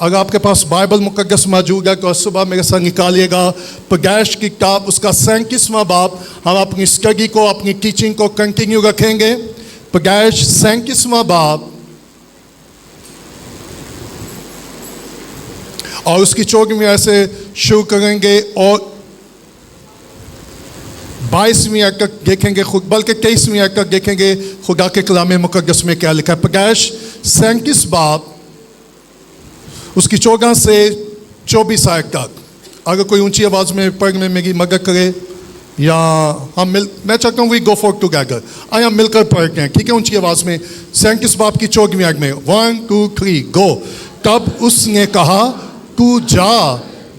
اگر آپ کے پاس بائبل مقدس موجود ہے تو صبح میرے ساتھ نکالیے گا پیدائش کی کتاب اس کا 37واں باب. ہم اپنی اسٹڈی کو اپنی ٹیچنگ کو کنٹینیو رکھیں گے. پیدائش 37واں باب اور اس کی 14ویں آیت سے شروع کریں گے اور 22ویں آیت تک دیکھیں گے بلکہ 23ویں آیت تک دیکھیں گے خدا کے کلام مقدس میں کیا لکھا ہے. پیدائش 37 باب اس کی 14 سے 24 آیت تک. اگر کوئی اونچی آواز میں پڑھنے میں میری مدد کرے یا ہم میں چاہتا ہوں وی گو فور ٹوگیدر. آئے ہم مل کر پڑھتے ہیں, ٹھیک ہے, اونچی آواز میں. 37 باب کی 14ویں آیت میں 1 2 3 گو. تب اس نے کہا تو جا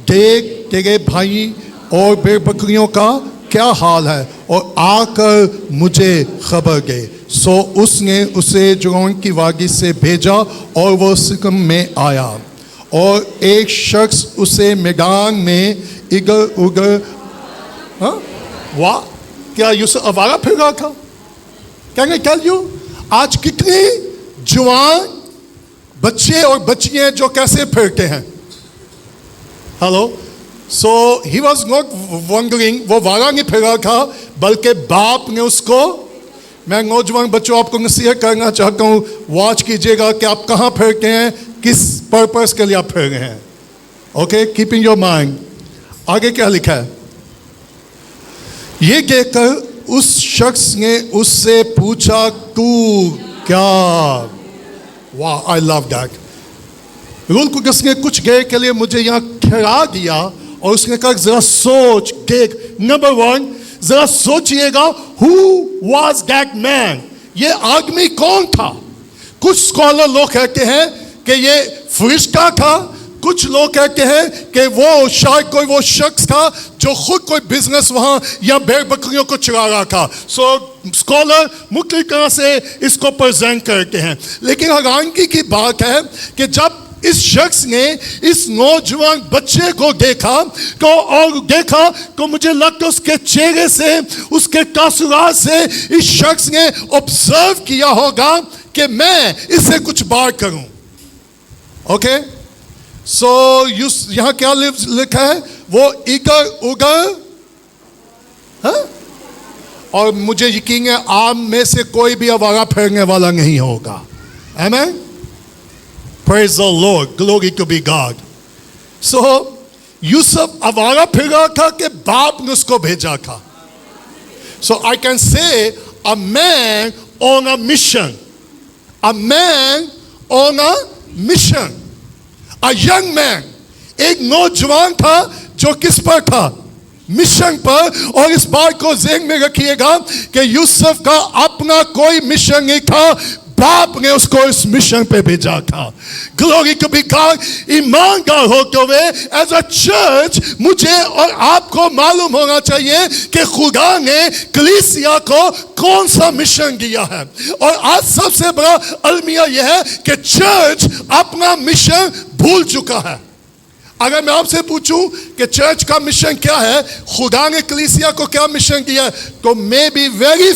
دیکھ تیرے بھائی اور بے بکریوں کا کیا حال ہے اور آ کر مجھے خبر دے. سو اس نے اسے جرون کی وادی سے بھیجا اور وہ سکم میں آیا اور ایک شخص اسے میدان میں ادھر ادھر واہ کیا یوسف آوارہ پھر رہا تھا. کیا میں ٹیل یو آج کتنے جوان بچے اور بچیاں جو کیسے پھرتے ہیں. Hello. So he was not wondering, وہ وارا نہیں پھر رہا تھا بلکہ باپ نے اس کو. میں نوجوان بچوں آپ کو نصیحت کرنا چاہتا ہوں, واچ کیجیے گا کہ آپ کہاں پھرتے ہیں, کس پرپس کے لیے آپ پھر رہے ہیں. Okay, keeping your mind. آگے کیا لکھا ہے, یہ کہہ کر اس شخص نے اس سے پوچھا تو کیا. واہ, آئی لو دیٹ. رول قدس نے کچھ دیر کے لیے مجھے یہاں ٹھہرا دیا اور اس نے کہا ذرا سوچ دیکھ. نمبر 1 ذرا سوچئے گا who was that man, یہ آدمی کون تھا. کچھ اسکالر لوگ کہتے ہیں کہ یہ فرشتہ تھا, کچھ لوگ کہتے ہیں کہ وہ شاید کوئی وہ شخص تھا جو خود کوئی بزنس وہاں یا بھیڑ بکریوں کو چرا رہا تھا. سو اسکالر مختلف طرح سے اس کو پریزنٹ کرتے ہیں. لیکن حیرانگی کی بات ہے کہ جب اس شخص نے اس نوجوان بچے کو دیکھا تو مجھے لگتا اس کے چہرے سے, اس کے تاثرات سے اس شخص نے آبزرو کیا ہوگا کہ میں اس سے کچھ بات کروں. اوکے, سو یہاں کیا لکھا ہے, وہ ادھر ادھر, اور مجھے یقین ہے آپ میں سے کوئی بھی آوارہ پھرنے والا نہیں ہوگا. آمین. Praise the Lord. Glory to be God. So, یوسف آوارہ پھر رہا تھا کہ باپ نے اس کو بھیجا تھا. So I can say a man on a mission. A man on a mission. A young man. ایک نوجوان تھا جو کس پر تھا, مشن پر. اور اس بات کو ذہن میں رکھیے گا کہ یوسف کا اپنا کوئی مشن نہیں تھا, باپ نے اس کو اس مشن پہ بھیجا تھا. Glory to be God. ایماندار ہوتے ہوئے ایز اے چرچ مجھے اور آپ کو معلوم ہونا چاہیے کہ خدا نے کلیسیا کو کون سا مشن دیا ہے. اور آج سب سے بڑا المیہ یہ ہے کہ چرچ اپنا مشن بھول چکا ہے. اگر میں آپ سے پوچھوں کہ چرچ کا مشن کیا ہے, خدا نے کلیسیا کو کیا مشن دیا ہے, تو مے بی ویری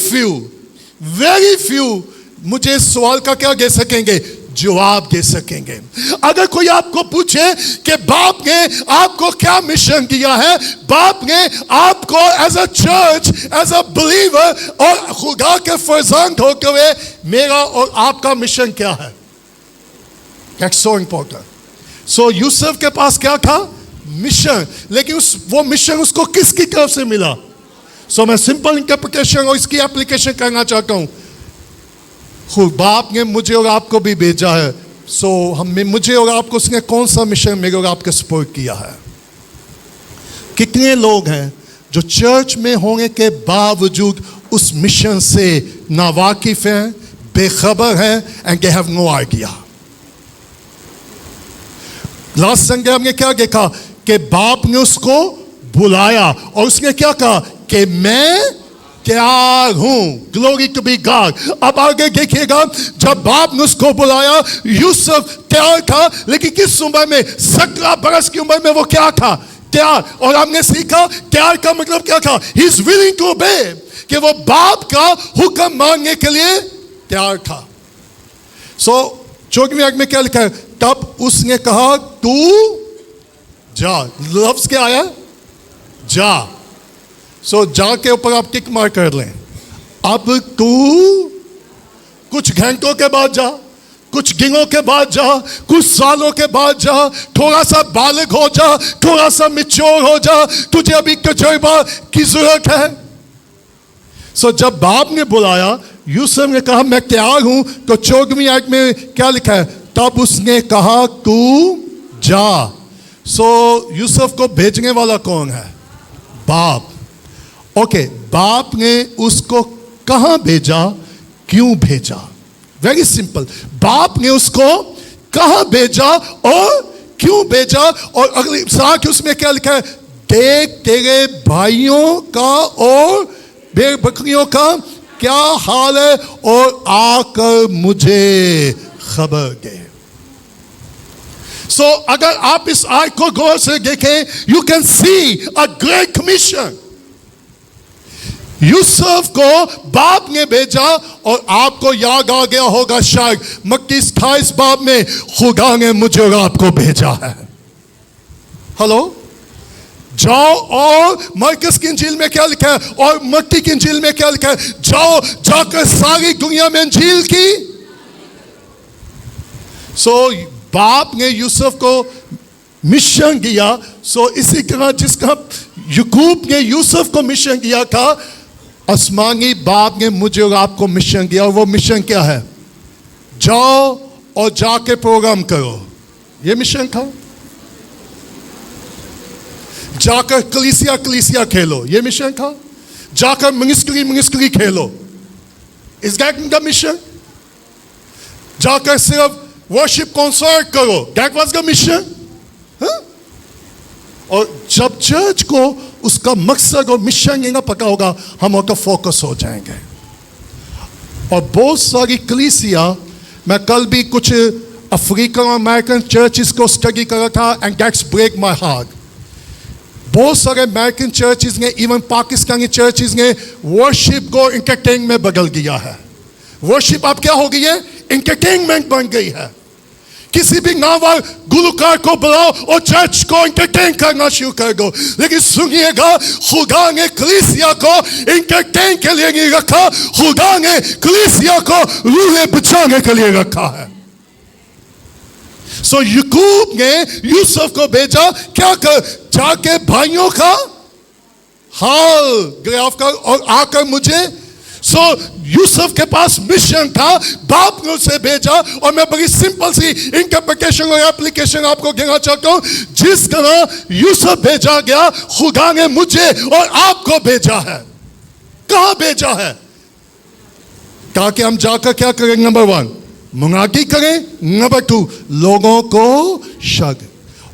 فیو مجھے اس سوال کا کیا دے سکیں گے, جواب دے سکیں گے. اگر کوئی آپ کو پوچھے کہ باپ نے آپ کو کیا مشن دیا ہے, باپ نے آپ کو as a church, as a believer اور خدا کے فرزند ہوتے ہوئے میرا اور آپ کا مشن کیا ہے. That's so important. سو یوسف کے پاس کیا تھا, مشن. لیکن وہ مشن اس کو کس کی طرف سے ملا. سو میں سمپل انٹرپریٹیشن اور اس کی اپلیکیشن کرنا چاہتا ہوں. خود باپ نے مجھے اور آپ کو بھی بھیجا ہے. سو مجھے اور آپ کو اس نے کون سا مشن میرے اور آپ کے سپورٹ کیا ہے. کتنے لوگ ہیں جو چرچ میں ہونے کے باوجود اس مشن سے ناواقف ہیں, بے خبر ہیں, and they have no idea. Last Sunday ہم نے کیا دیکھا کہ باپ نے اس کو بلایا اور اس نے کیا کہا کہ میں تیار ہوں. Glory to be God. اب آگے دیکھیے گا, جب باپ نے اس کو بلایا یوسف تیار تھا, لیکن کس عمر میں, 17 برس کی عمر میں وہ کیا تھا, تیار. اور ہم نے سیکھا تیار کا مطلب کیا تھا, ہی از ولنگ ٹو اوبے, کہ وہ باپ کا حکم ماننے کے لیے تیار تھا. سو 14ویں آیت میں کیا لکھا ہے, तब उसने कहा तू जा. लफ्ज क्या आया? जा. सो जा के ऊपर आप टिक मार कर लें. अब तू कुछ घंटों के बाद जा, कुछ दिनों के बाद जा, कुछ सालों के बाद जा, थोड़ा सा बालिग हो जा, थोड़ा सा मैच्योर हो जा, तुझे अभी तजुर्बा की जरूरत है. सो जब बाप ने बुलाया, यूसुफ ने कहा मैं तैयार हूं. तो 14वीं आयत में क्या लिखा है? तब उसने कहा तू जा. सो यूसुफ को भेजने वाला कौन है? बाप. ओके, बाप ने उसको कहां भेजा, क्यों भेजा? Very simple. बाप ने उसको कहां भेजा और क्यों भेजा? और अगली साथ उसमें क्या लिखा है? देख तेरे भाइयों का और भेड़ बकरियों का क्या हाल है और आकर मुझे खबर दे. सो अगर आप इस आयत को गौर से देखें, you can see a great commission. Yusuf को बाप ने भेजा. और आपको याद आ गया होगा शायद मत्ती 28 बाब में, खुदा ने मुझे और आपको भेजा है. हेलो, जाओ. और मरकस की इंजील में क्या लिखा है और मत्ती की इंजील में क्या लिखा है? जाओ, जाकर सारी दुनिया में इंजील की. सो बाप ने यूसुफ को मिशन दिया. सो इसी तरह जिसका याकूब ने यूसुफ को मिशन दिया था, आसमानी बाप ने मुझे और आपको मिशन दिया. और वो मिशन क्या है? जाओ और जाके प्रोग्राम करो. ये मिशन था. जाकर कलीसिया खेलो, ये मिशन था. जाकर ministry Khelo, is that the mission? जाकर सिर्फ वर्शिप कॉन्सर्ट करो, दैट वाज द मिशन. और जब चर्च को उसका मकसद और मिशन नहीं पता होगा, हम उसका फोकस हो जाएंगे. और बहुत सारी कलीसिया, मैं कल भी कुछ अफ्रीकन अमेरिकन चर्चिस को स्टडी कर रहा था, and that's break my heart. बहुत सारे अमेरिकन चर्चिस ने, इवन पाकिस्तानी चर्चिस ने वर्शिप को एंटरटेनमेंट में बदल दिया है. वर्शिप अब क्या हो गई है? एंटरटेनमेंट बन गई है. किसी भी नामवर गुलकार को बुलाओ और चर्च को एंटरटेन करना शुरू कर दो. लेकिन सुनिएगा, खुदा ने कलीसिया को एंटरटेन के लिए नहीं रखा, खुदा ने कलीसिया को रूह बचाने के लिए रखा है. सो याकूब ने यूसुफ को भेजा क्या कर? जाके भाइयों का हाल गिराफ कर और आकर मुझे. सो यूसुफ के पास मिशन था, बाप ने उसे भेजा. और मैं बड़ी सिंपल सी इंटरप्रिटेशन और एप्लीकेशन आपको देना चाहता हूं. जिस तरह यूसुफ भेजा गया, खुदा ने मुझे और आपको भेजा है. कहां भेजा है? ताकि हम जाकर क्या करें? नंबर 1, मुनादी करें. नंबर 2, लोगों को शग.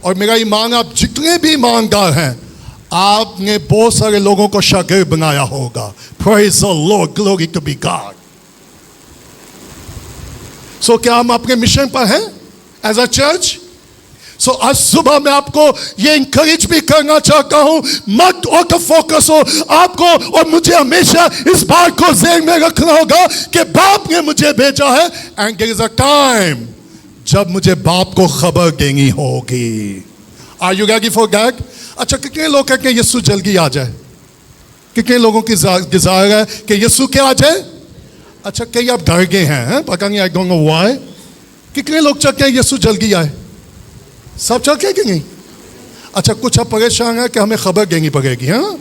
और मेरा ईमान, आप जितने भी ईमानदार हैं, आपने बहुत सारे लोगों को शागिर्द बनाया होगा. Praise the Lord, glory to be God. So क्या हम अपने मिशन पर हैं as a church? So आज सुबह मैं आपको ये इंकरेज भी करना चाहता हूं, मत आउट ऑफ फोकस हो. आपको और मुझे हमेशा इस बात को ज़हन में रखना होगा कि बाप ने मुझे भेजा है, and there is a time जब मुझे बाप को खबर देनी होगी. Are you ready for that? अच्छा, कितने लोग कहते हैं यीशु जल्दी आ जाए? कितने लोगों की डिजायर है कि यीशु क्या आ जाए? अच्छा, कई आप डर गए हैं, पता नहीं, आई डोंट नो व्हाई. कितने लोग चाहते हैं यीशु जल्दी आए? सब चाहते हैं कि नहीं? अच्छा, कुछ आप परेशान हैं कि हमें खबर देनी पड़ेगी. हाँ,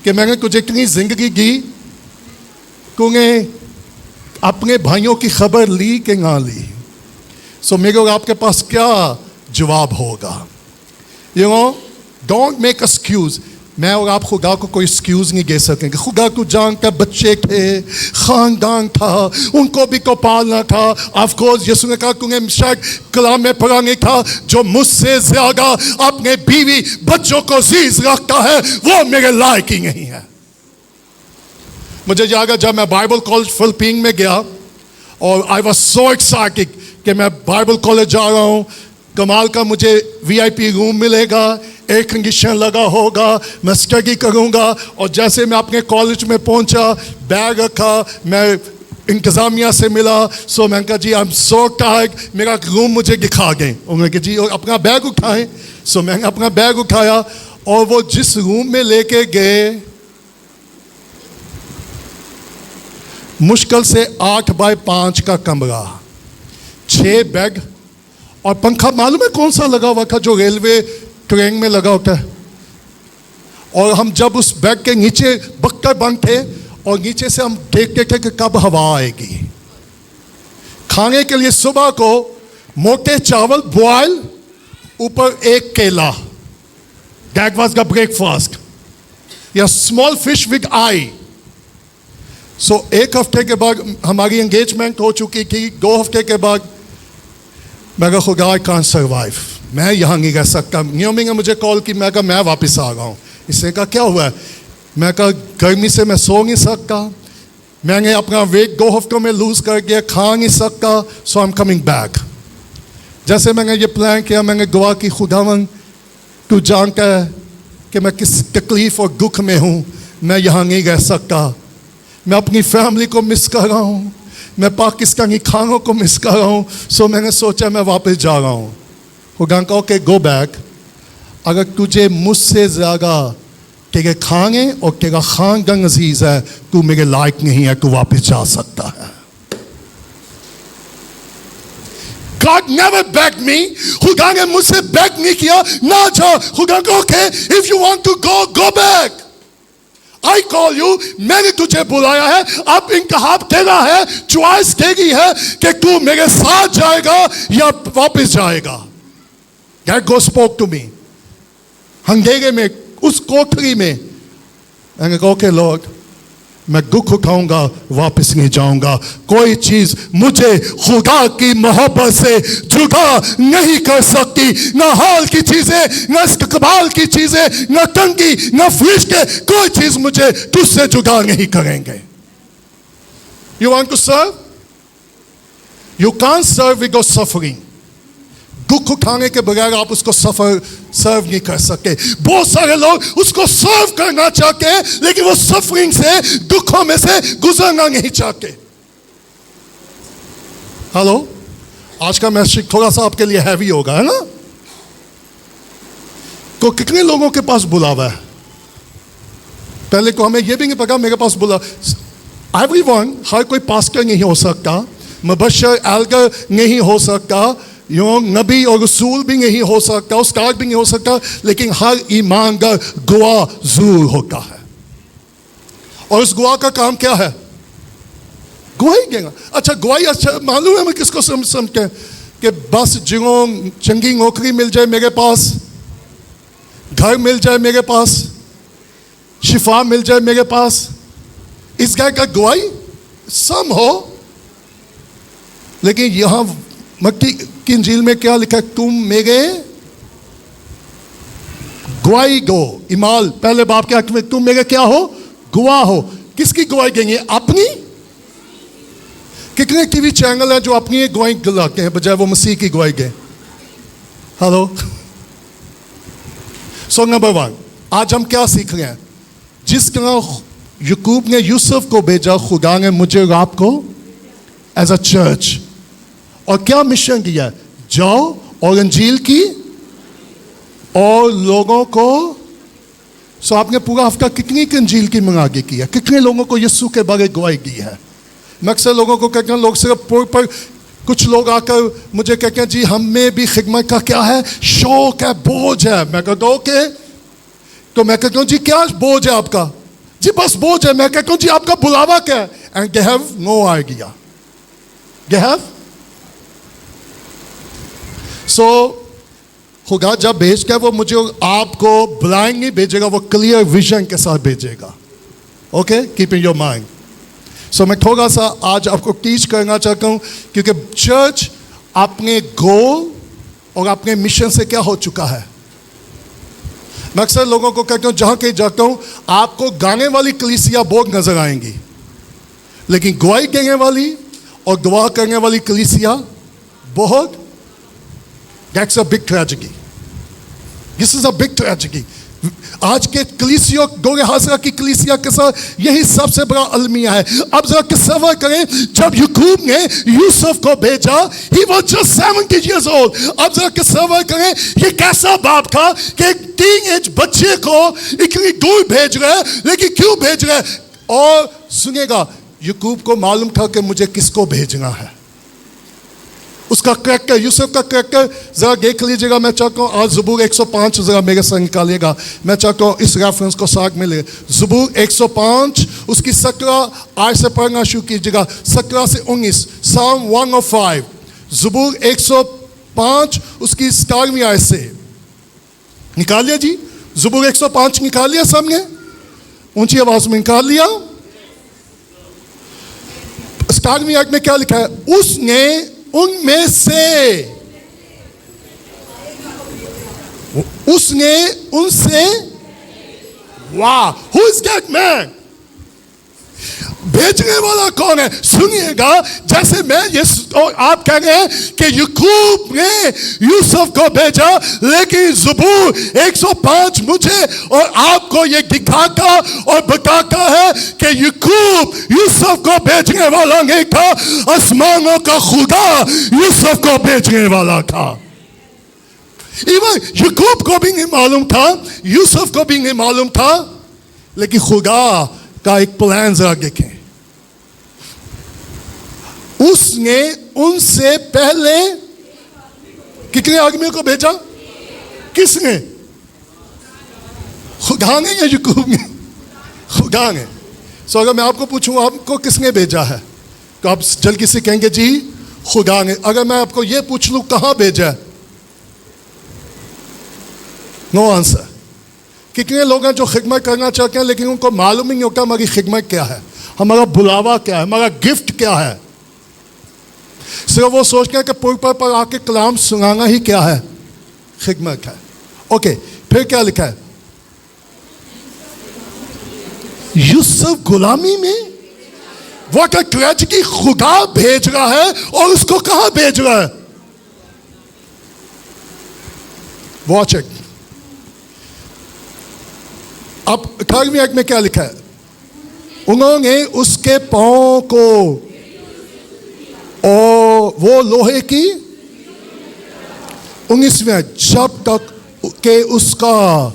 कि मैंने कुछ इतनी जिंदगी दी, तूने अपने भाइयों की खबर ली कि ना ली? सो मेरे और आपके पास क्या जवाब होगा? You know, don't make excuse. मैं और आप खुदा को कोई एक्सक्यूज नहीं दे सकेंगे. खुदा को जानकर बच्चे थे, खानदान था, उनको भी को पालना था. ऑफ कोर्स यीशु ने कहा तूने शायद कलाम में पढ़ा नहीं था, जो मुझसे ज्यादा अपने बीवी बच्चों को अजीज रखता है वो मेरे लायक ही नहीं है. मुझे याद है जब मैं बाइबल कॉलेज फिलिपीन में गया, और आई वाज सो एक्साइटेड कि मैं बाइबल कॉलेज जा रहा हूँ. कमाल का मुझे वीआईपी रूम मिलेगा, एयर कंडीशन लगा होगा, मैं स्टडी करूँगा. और जैसे मैं अपने कॉलेज में पहुँचा, बैग रखा, मैं इंतज़ामिया से मिला. सो मैंने कहा जी आई एम सो टायर्ड, मेरा रूम मुझे दिखा गए. उन्होंने कहा जी अपना बैग उठाएं. सो मैंने अपना बैग उठाया और वो जिस रूम में लेके गए मुश्किल से 8 बाय 5 का कमरा, 6 बेड और पंखा मालूम है कौन सा लगा हुआ था जो रेलवे ट्रेन में लगा होता है. और हम जब उस बेड के नीचे बक्कर बंद थे और नीचे से हम देखते थे कि कब हवा आएगी. खाने के लिए सुबह को मोटे चावल बॉयल, ऊपर एक केला, दैट वाज द ब्रेकफास्ट. या स्मॉल फिश विद आई. सो 1 हफ्ते के बाद हमारी एंगेजमेंट हो चुकी थी. 2 हफ्ते के बाद मैं कहा खुदा आई कांट सर्वाइव, मैं यहाँ नहीं रह सकता. नियोमी ने मुझे कॉल की, मैं कहा मैं वापस आ रहा हूँ. इसने कहा क्या हुआ है? मैं कहा गर्मी से मैं सो नहीं सकता, मैंने अपना वेट 2 हफ्तों में लूज कर दिया, खा नहीं सकता. सो आई एम कमिंग बैक. जैसे मैंने ये प्लान किया मैंने दुआ की, खुदावन तू जानता है कि मैं किस तकलीफ और दुख में हूँ, मैं यहाँ नहीं रह सकता. मैं अपनी फैमिली को मिस कर रहा हूँ, मैं पाकिस्तानी खानों को मिस कर रहा हूँ. सो मैंने सोचा मैं वापस जा रहा हूँ. खुदा कहा ओके गो बैक. अगर तुझे मुझसे ज़्यादा तेरे खाने और तेरा खानदान अजीज़ है, तू मेरे लायक नहीं है, तू वापस जा सकता है. God never begged me. खुदा ने मुझसे बेग नहीं किया ना जा. खुदा को okay if you want to go go back. I call you, मैंने तुझे बुलाया है, अब इंतखाब तेरा है, चॉइस तेरी है कि तू मेरे साथ जाएगा या वापस जाएगा. That God spoke to me. अंधेरे में उस कोठरी में मैंने कहा ओके लॉर्ड, मैं दुख उठाऊंगा, वापस नहीं जाऊंगा. कोई चीज मुझे खुदा की मोहब्बत से जुदा नहीं कर सकती. ना हाल की चीजें, ना इस्तकबाल की चीजें, ना तंगी, ना फरिश्ते, कोई चीज मुझे तुझसे जुदा नहीं करेंगे. You want to serve? You can't serve without suffering. दुख उठाने के बगैर आप उसको सर्व नहीं कर सकते. बहुत सारे लोग उसको सर्व करना चाहते हैं लेकिन वो सफरिंग से, दुखों में से गुजरना नहीं चाहते. हेलो, आज का मैसेज थोड़ा सा आपके लिए हैवी होगा, है ना? तो कितने लोगों के पास बुलावा है? पहले को हमें यह भी नहीं पता मेरे पास बुला. एवरीवन, हर कोई पास्टर नहीं हो सकता, मुबश्शिर एल्डर नहीं हो सकता, नबी और रसूल भी नहीं हो सकता, उस्ताद भी नहीं हो सकता, लेकिन हर ईमानदार गवाह जरूर होता है. और उस गवाह का काम क्या है? गवाही देना. अच्छा गवाही, अच्छा मालूम है मैं किसको समझते हैं कि बस जिन्हों चंगी नौकरी मिल जाए मेरे पास, घर मिल जाए मेरे पास, शिफा मिल जाए मेरे पास, इस गाय का गवाही सम हो. लेकिन यहां मत्ती की इंजील में क्या लिखा? तुम मेरे गवाही दो. इमाल पहले बाप के हक में तुम मेरे क्या हो? गवाह हो. किसकी गवाही देंगे? अपनी. कितने टीवी चैनल है जो अपनी गवाही दिलाते हैं बजाय वो मसीह की गवाही दें? हेलो. सो नंबर 1, आज हम क्या सीख रहे हैं? जिस तरह याकूब ने यूसुफ को भेजा, खुदा ने मुझे और आपको एज अ चर्च और क्या मिशन दिया? जाओ और इंजील की और लोगों को. सो आपने पूरा हफ्ता कितनी इंजील की मंगागे की है? कितने लोगों को यीशु के बारे गवाही दी है? मैं अक्सर लोगों को कहता हूँ, लोग सिर्फ पर कुछ लोग आकर मुझे कहते हैं जी हम में भी खिदमत का क्या है, शौक है, बोझ है. मैं कहता हूँ ओके, तो मैं कहता हूँ जी क्या बोझ है आपका? जी बस बोझ है. मैं कहता हूँ जी आपका बुलावा क्या है? And they have no idea. They have. So खुदा जब भेज के वो मुझे आपको ब्लाइंड नहीं भेजेगा, वो क्लियर विजन के साथ भेजेगा. Okay, keep in your mind. So मैं थोड़ा सा आज आपको टीच करना चाहता हूँ क्योंकि चर्च अपने गोल और अपने मिशन से क्या हो चुका है. मैं अक्सर लोगों को कहता हूँ जहाँ कहीं जाता हूँ आपको गाने वाली कलीसिया बहुत नजर आएंगी, लेकिन गवाही देने वाली और गवाह करने वाली कलीसिया बहुत. That's a big tragedy. This is a big tragedy. آج کے کلیسیوں دور حاضرہ کی کلیسیا کے ساتھ یہی سب سے بڑا المیہ ہے. اب ذرا تصور کریں جب یعقوب نے یوسف کو بھیجا, he was just 70 years old. اب ذرا تصور کریں یہ کیسا باپ تھا کہ ایک ٹین ایج بچے کو اتنی دور بھیج رہے ہیں, لیکن کیوں بھیج رہے ہیں؟ اور سنیے گا, یعقوب کو معلوم تھا کہ مجھے کس کو بھیجنا ہے. اس کا کریکٹر, یوسف کا کریکٹر ذرا دیکھ لیجیے گا. میں چاہتا ہوں آج زبور 105 ذرا میرے ساتھ نکالیے گا. میں چاہتا ہوں اس ریفرنس کو ساتھ میں لے. زبور 105 اس کی 17 آیت سے پڑھنا شروع کیجیے گا, 17 سے 19. Psalm 105 زبور 105 اس کی 17ویں آیت سے نکالیے جی. زبور 105 نکال لیا سب نے؟ اونچی آواز میں نکال لیا. 17ویں آیت میں کیا لکھا ہے؟ اس نے ان میں سے, اس نے ان سے, واہ, who is that man? بھیجنے والا کون ہے؟ سنیے گا, جیسے میں یہ آپ کہہ رہے ہیں کہ یعقوب نے یوسف کو بھیجا, لیکن زبور 105 مجھے اور آپ کو یہ دکھاتا اور بتاتا ہے کہ یعقوب یوسف کو بھیجنے والا نہیں تھا, آسمانوں کا خدا یوسف کو بھیجنے والا تھا. یعقوب کو بھی نہیں معلوم تھا, یوسف کو بھی نہیں معلوم تھا, لیکن خدا کا ایک پلان ذرا دیکھیں. اس نے ان سے پہلے کتنے آدمیوں کو بھیجا؟ کس نے؟ خدا نے یا یعقوب نے؟ خدا نے. سو اگر میں آپ کو پوچھوں آپ کو کس نے بھیجا ہے تو آپ جلدی سے کہیں گے جی خدا نے. اگر میں آپ کو یہ پوچھ لوں کہاں بھیجا ہے؟ نو آنسر. کتنے لوگ ہیں جو خدمت کرنا چاہتے ہیں لیکن ان کو معلوم ہی نہیں ہوتا ہماری خدمت کیا ہے, ہمارا بلاوا کیا ہے, ہمارا گفٹ کیا ہے. صرف وہ سوچتے ہیں کہ پلپٹ پر آ کے کلام سنانا ہی کیا ہے, خدمت ہے. اوکے, پھر کیا لکھا ہے؟ یوسف غلامی میں. واٹ اے ٹریجڈی, خدا بھیج رہا ہے اور اس کو کہاں بھیج رہا ہے؟ Watch it. اب 18ویں آیت میں کیا لکھا ہے؟ انہوں نے اس کے پاؤں کو اور وہ لوہے کی. 19ویں آیت, جب تک کہ اس کا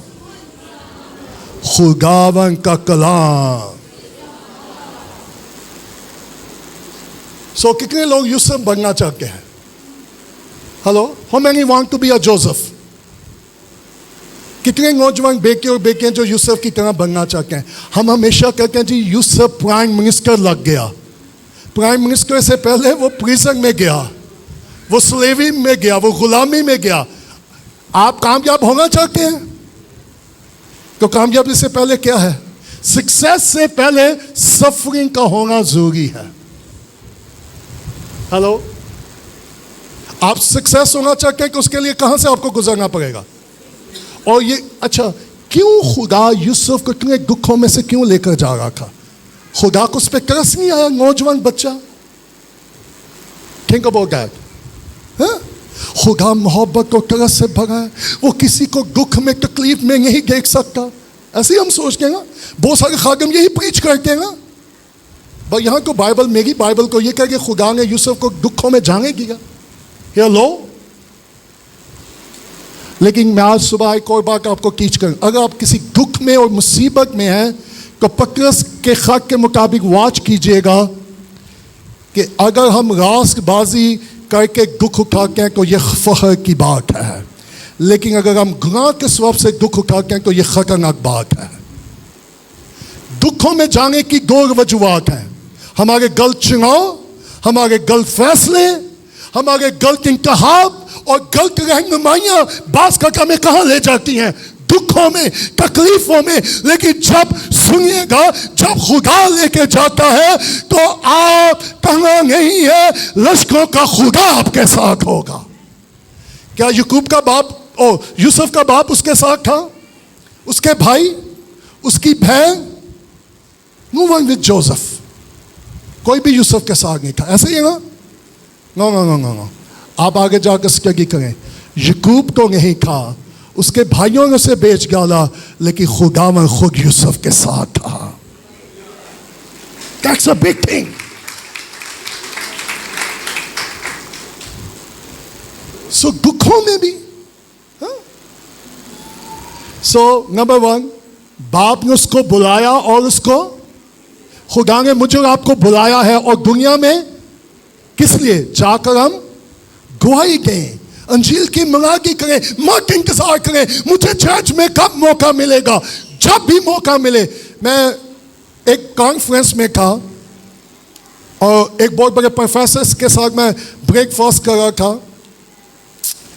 خداوند کا کلام. سو کتنے لوگ یوسف بننا چاہتے ہیں؟ Hello, how many want to be a Joseph? کتنے نوجوان بیٹے اور بیٹیاں جو یوسف کی طرح بننا چاہتے ہیں؟ ہم ہمیشہ کہتے ہیں جی یوسف پرائم منسٹر لگ گیا. پرائم منسٹر سے پہلے وہ پریزن میں گیا, وہ سلیوری میں گیا, وہ غلامی میں گیا. آپ کامیاب ہونا چاہتے ہیں تو کامیابی سے پہلے کیا ہے؟ سکسیس سے پہلے سفرنگ کا ہونا ضروری ہے. ہلو, آپ سکسیس ہونا چاہتے ہیں کہ اس کے لیے کہاں سے آپ کو گزرنا پڑے گا؟ اور یہ اچھا, کیوں خدا یوسف کو اتنے دکھوں میں سے کیوں لے کر جا رہا تھا؟ خدا کو اس پہ ترس نہیں آیا؟ نوجوان بچہ, تھنک اباؤٹ دیٹ. خدا محبت اور ترس سے بھرا ہے, وہ کسی کو دکھ میں تکلیف میں نہیں دیکھ سکتا. ایسے ہی ہم سوچتے ہیں نا, بہت سارے خادم یہی پریچ کرتے ہیں نا. بھائی یہاں تو بائبل, میری بائبل کو یہ کہہ کہ خدا نے یوسف کو دکھوں میں جانے دیا. ہیلو, لیکن میں آج صبح ایک اور بات آپ کو ٹیچ کروں. اگر آپ کسی دکھ میں اور مصیبت میں ہیں تو پطرس کے خط کے مطابق واچ کیجئے گا کہ اگر ہم راست بازی کر کے دکھ اٹھاتے ہیں تو یہ فخر کی بات ہے, لیکن اگر ہم گناہ کے سبب سے دکھ اٹھاتے ہیں تو یہ خطرناک بات ہے. دکھوں میں جانے کی دو وجوہات ہیں: ہمارے غلط چناؤ, ہمارے غلط فیصلے, ہمارے غلط انتخاب اور غلط رہنمائیاں بعض کا ہمیں کہاں لے جاتی ہیں؟ دکھوں میں, تکلیفوں میں. لیکن جب سنیے گا, جب خدا لے کے جاتا ہے تو آپ کہاں نہیں ہے, لشکروں کا خدا آپ کے ساتھ ہوگا. کیا یعقوب کا باپ یوسف کا باپ اس کے ساتھ تھا؟ اس کے بھائی, اس کی بہن؟ نو ون ود جوزف. کوئی بھی یوسف کے ساتھ نہیں تھا. ایسے ہی ہے نا؟ نو نو نو نو نو. آپ آگے جا کر اسٹڈی کریں. یعقوب تو نہیں تھا, اس کے بھائیوں نے اسے بیچ ڈالا, لیکن خداوند خود یوسف کے ساتھ تھا. That's a big thing. So دکھوں میں بھی So number one, باپ نے اس کو بلایا اور اس کو خدا نے مجھے اور آپ کو بلایا ہے, اور دنیا میں کس لیے؟ جا کر ہم گواہی دیں, انجیل کی ملاقی کریں, مت انتظار کریں مجھے چرچ میں کب موقع ملے گا. جب بھی موقع ملے. میں ایک کانفرنس میں تھا اور ایک بہت بڑے پروفیسر کے ساتھ میں بریک فاسٹ کر رہا تھا.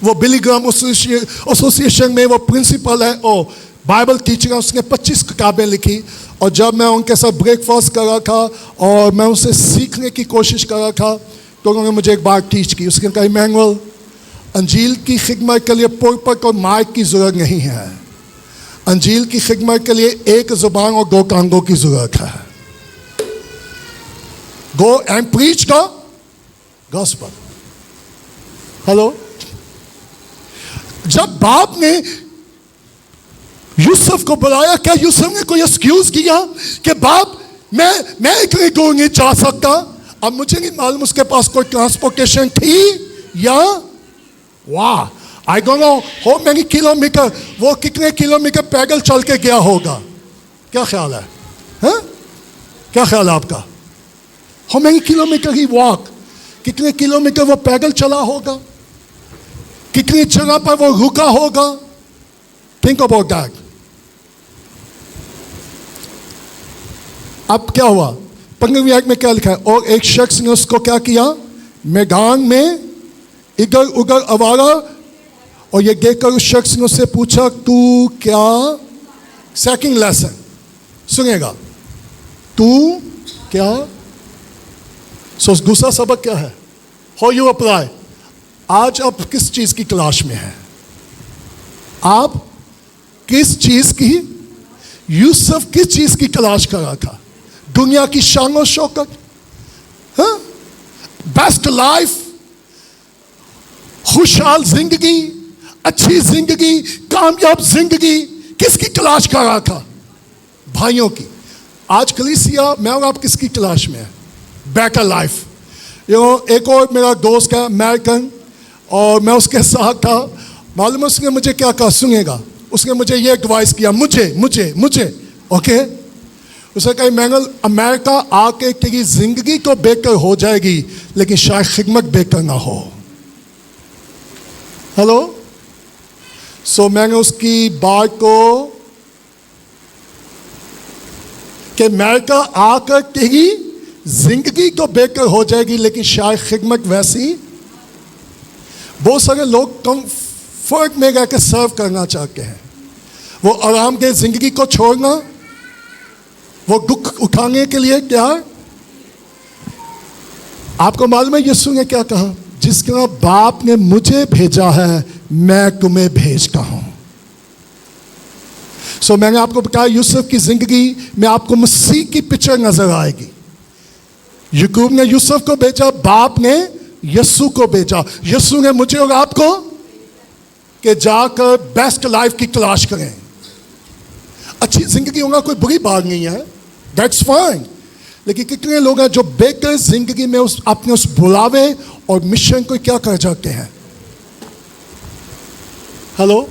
وہ بلی گرام ایسوسیشن میں وہ پرنسپل ہے اور بائبل ٹیچر ہے. اس نے 25 کتابیں لکھی, اور جب میں ان کے ساتھ بریک فاسٹ کر رہا تھا اور میں ان سے سیکھنے کی کوشش کر رہا تھا تو انہوں نے مجھے ایک بات ٹیچ کی. اس نے کہا ایمینول, انجیل کی خدمت کے لیے پورپٹ اور مائک کی ضرورت نہیں ہے. انجیل کی خدمت کے لیے ایک زبان اور 2 ٹانگوں کی ضرورت ہے. Go and preach the gospel. Hello. جب باپ نے یوسف کو بلایا, کیا یوسف نے کوئی ایکسکیوز کیا کہ باپ میں اتنی دور نہیں جا سکتا؟ اب مجھے نہیں معلوم اس کے پاس کوئی ٹرانسپورٹیشن تھی یا واہ I don't know how many kilometre, وہ کتنے کلو میٹر پیدل چل کے گیا ہوگا. کیا خیال ہے؟ ہاں کیا خیال ہے آپ کا؟ How many kilometre he walk, کتنے کلو میٹر وہ پیدل چلا ہوگا, کتنی جگہ پر وہ رکا ہوگا. Think about that. اب کیا ہوا؟ 15ویں آیت میں کیا لکھا ہے؟ اور ایک شخص نے اس کو کیا کیا؟ میدان میں ادھر ادھر آوارہ, اور یہ دیکھ کر اس شخص نے اس سے پوچھا تو کیا, سیکنڈ لیسن سنیے گا, تو کیا. سو دوسرا سبق کیا ہے؟ How you apply. آج آپ کس چیز کی تلاش میں ہیں؟ آپ کس چیز کی؟ یوسف کس چیز کی تلاش کر رہا تھا؟ دنیا کی شان و شوکت, بیسٹ لائف, خوشحال زندگی, اچھی زندگی, کامیاب زندگی, کس کی تلاش کر رہا تھا؟ بھائیوں کی. آج کلیسیا میں اور آپ کس کی تلاش میں ہیں؟ Better life. ایک اور میرا دوست ہے امیرکن, اور میں اس کے ساتھ تھا. معلوم اس نے مجھے کیا کہا؟ سنیے گا. اس نے مجھے یہ ایڈوائز کیا, مجھے اوکے. اس نے کہا مینگل, امریکہ آ کے تیری زندگی تو بہتر ہو جائے گی لیکن شاید خدمت بہتر نہ ہو. ہلو. سو میں نے اس کی بات کو کہ امریکہ آ کر تیری زندگی تو بہتر ہو جائے گی لیکن شاید خدمت ویسی. بہت سارے لوگ کمفرٹ میں رہ کے سرو کرنا چاہتے ہیں. وہ آرام کے زندگی کو چھوڑنا, وہ دکھ اٹھانے کے لیے تیار. آپ کو معلوم ہے یسوع نے کیا کہا؟ جس طرح باپ نے مجھے بھیجا ہے میں تمہیں بھیجتا ہوں. سو میں نے آپ کو بتایا یوسف کی زندگی میں آپ کو مسیح کی پکچر نظر آئے گی. یعقوب نے یوسف کو بھیجا, باپ نے یسوع کو بھیجا. یسوع نے مجھے اور آپ کو کہ جا کر بیسٹ لائف کی تلاش کریں. اچھی زندگی ہوگا کوئی بری بات نہیں ہے, دیٹس فائن. لیکن کتنے لوگ ہیں جو بہتر زندگی میں اپنے اس بلاوے اور مشن کو کیا کر جاتے ہیں؟ ہلو.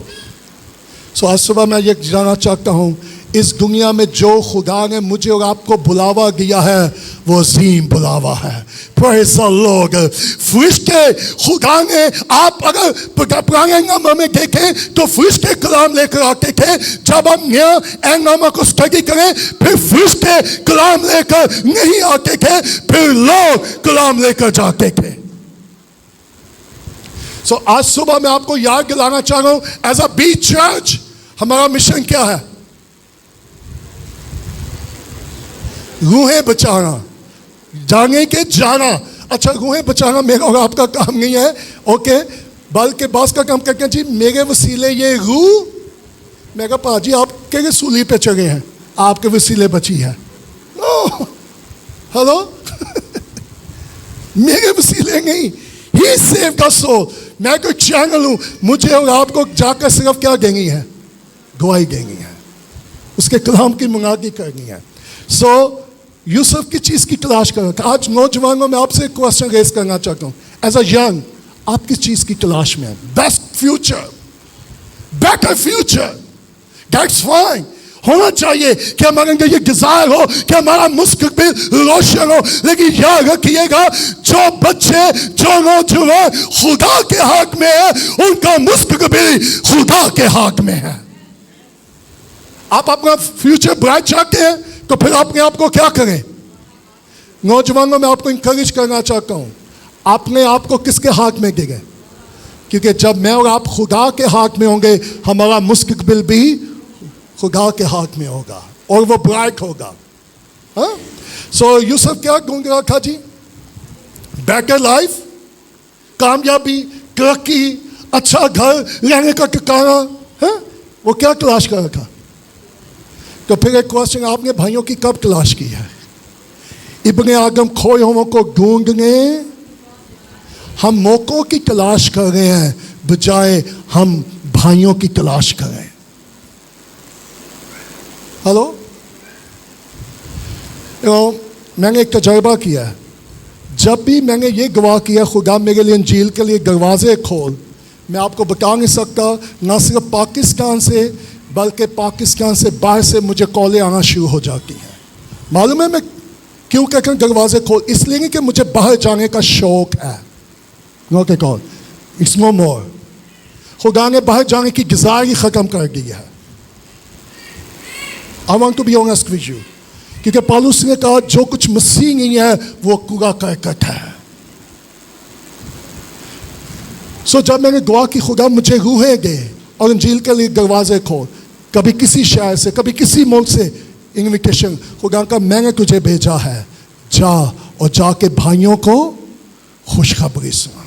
سو آج صبح میں یہ جانا چاہتا ہوں, اس دنیا میں جو خدا نے مجھے اور آپ کو بلاوا دیا ہے وہ عظیم بلاوا ہے. پریز دی لارڈ. فرشتے خدا نے, آپ اگر پرانے نامہ میں دیکھیں تو فرشتے کلام لے کر آتے تھے. جب ہم نیا نامہ کو اسٹڈی کریں پھر فرشتے کلام لے کر نہیں آتے تھے, پھر لوگ کلام لے کر جاتے تھے. سو آج صبح میں آپ کو یاد دلانا چاہ رہا ہوں, ایز اے بی چرچ ہمارا مشن کیا ہے؟ روحیں بچانا, جانے کے جانا. اچھا, روحیں بچانا میرا اور آپ کا کام نہیں ہے, اوکے, بلکہ باس کا کام کرتے ہیں جی میرے وسیلے یہ روح. میں کہا پا جی آپ کے سولی پہ چڑھے ہیں, آپ کے وسیلے بچی ہے. ہلو. میرے وسیلے نہیں, ہی سیو دا سول. میں کوئی چینل ہوں, مجھے اور آپ کو جا کر صرف کیا دینی ہے؟ گواہی دینی ہے. اس کے کلام کی منادی کرنی ہے. سو یوسف کی چیز کی تلاش کر رہا تھا. آج نوجوانوں میں آپ سے ایک کوشچن ریز کرنا چاہتا ہوں. ایز اے ینگ آپ کس چیز کی تلاش میں ہیں؟ Best future, better future, that's fine. ہونا چاہیے کہ ہمارے اندر یہ ڈیزائر ہو کہ ہمارا مستقبل روشن ہو. لیکن یاد رکھیے گا, جو بچے, جو نوجوان خدا کے ہاتھ میں ہے, ان کا مستقبل خدا کے ہاتھ میں ہے. آپ اپنا فیوچر برائٹ چاہتے ہیں تو پھر اپنے آپ کو کیا کریں؟ نوجوانوں میں آپ کو انکریج کرنا چاہتا ہوں, اپنے آپ کو کس کے ہاتھ میں دے گئے؟ کیونکہ جب میں اور آپ خدا کے ہاتھ میں ہوں گے, ہمارا مستقبل بھی خدا کے ہاتھ میں ہوگا اور وہ برائٹ ہوگا. سو یوسف کیا ڈھونڈ رہا تھا جی؟ بیٹر لائف, کامیابی, ترقی, اچھا گھر, رہنے کا ٹھکانہ. وہ کیا تلاش کر رہا تھا؟ تو پھر ایک کوشچن, آپ نے بھائیوں کی کب تلاش کی ہے؟ ابن آدم کھوئے ہوں کو ڈھونڈنے, ہم موقعوں کی تلاش کر رہے ہیں بجائے ہم بھائیوں کی تلاش کریں. ہلو, میں نے ایک تجربہ کیا ہے. جب بھی میں نے یہ گواہ کیا خدا میرے لیے انجیل کے لیے دروازے کھول, میں آپ کو بتا نہیں سکتا, نہ صرف پاکستان سے بلکہ پاکستان سے باہر سے مجھے کالیں آنا شروع ہو جاتی ہیں. معلوم ہے میں کیوں کہتا ہوں دروازے کھول؟ اس لیے نہیں کہ مجھے باہر جانے کا شوق ہے, not at all, it's no more. خدا نے باہر جانے کی ڈیزائر ہی ختم کر دی ہے. I want to be honest with you. کیونکہ پالوس نے کہا جو کچھ مسیح نہیں ہے وہ کوڑا کرکٹ ہے. سو جب میں نے دعا کی خدا مجھے روحیں دے اور انجیل کے لیے دروازے کھول, کبھی کسی شہر سے, کبھی کسی ملک سے انویٹیشن, خدا کا میں نے تجھے بھیجا ہے, جا اور جا کے بھائیوں کو خوشخبری سنا.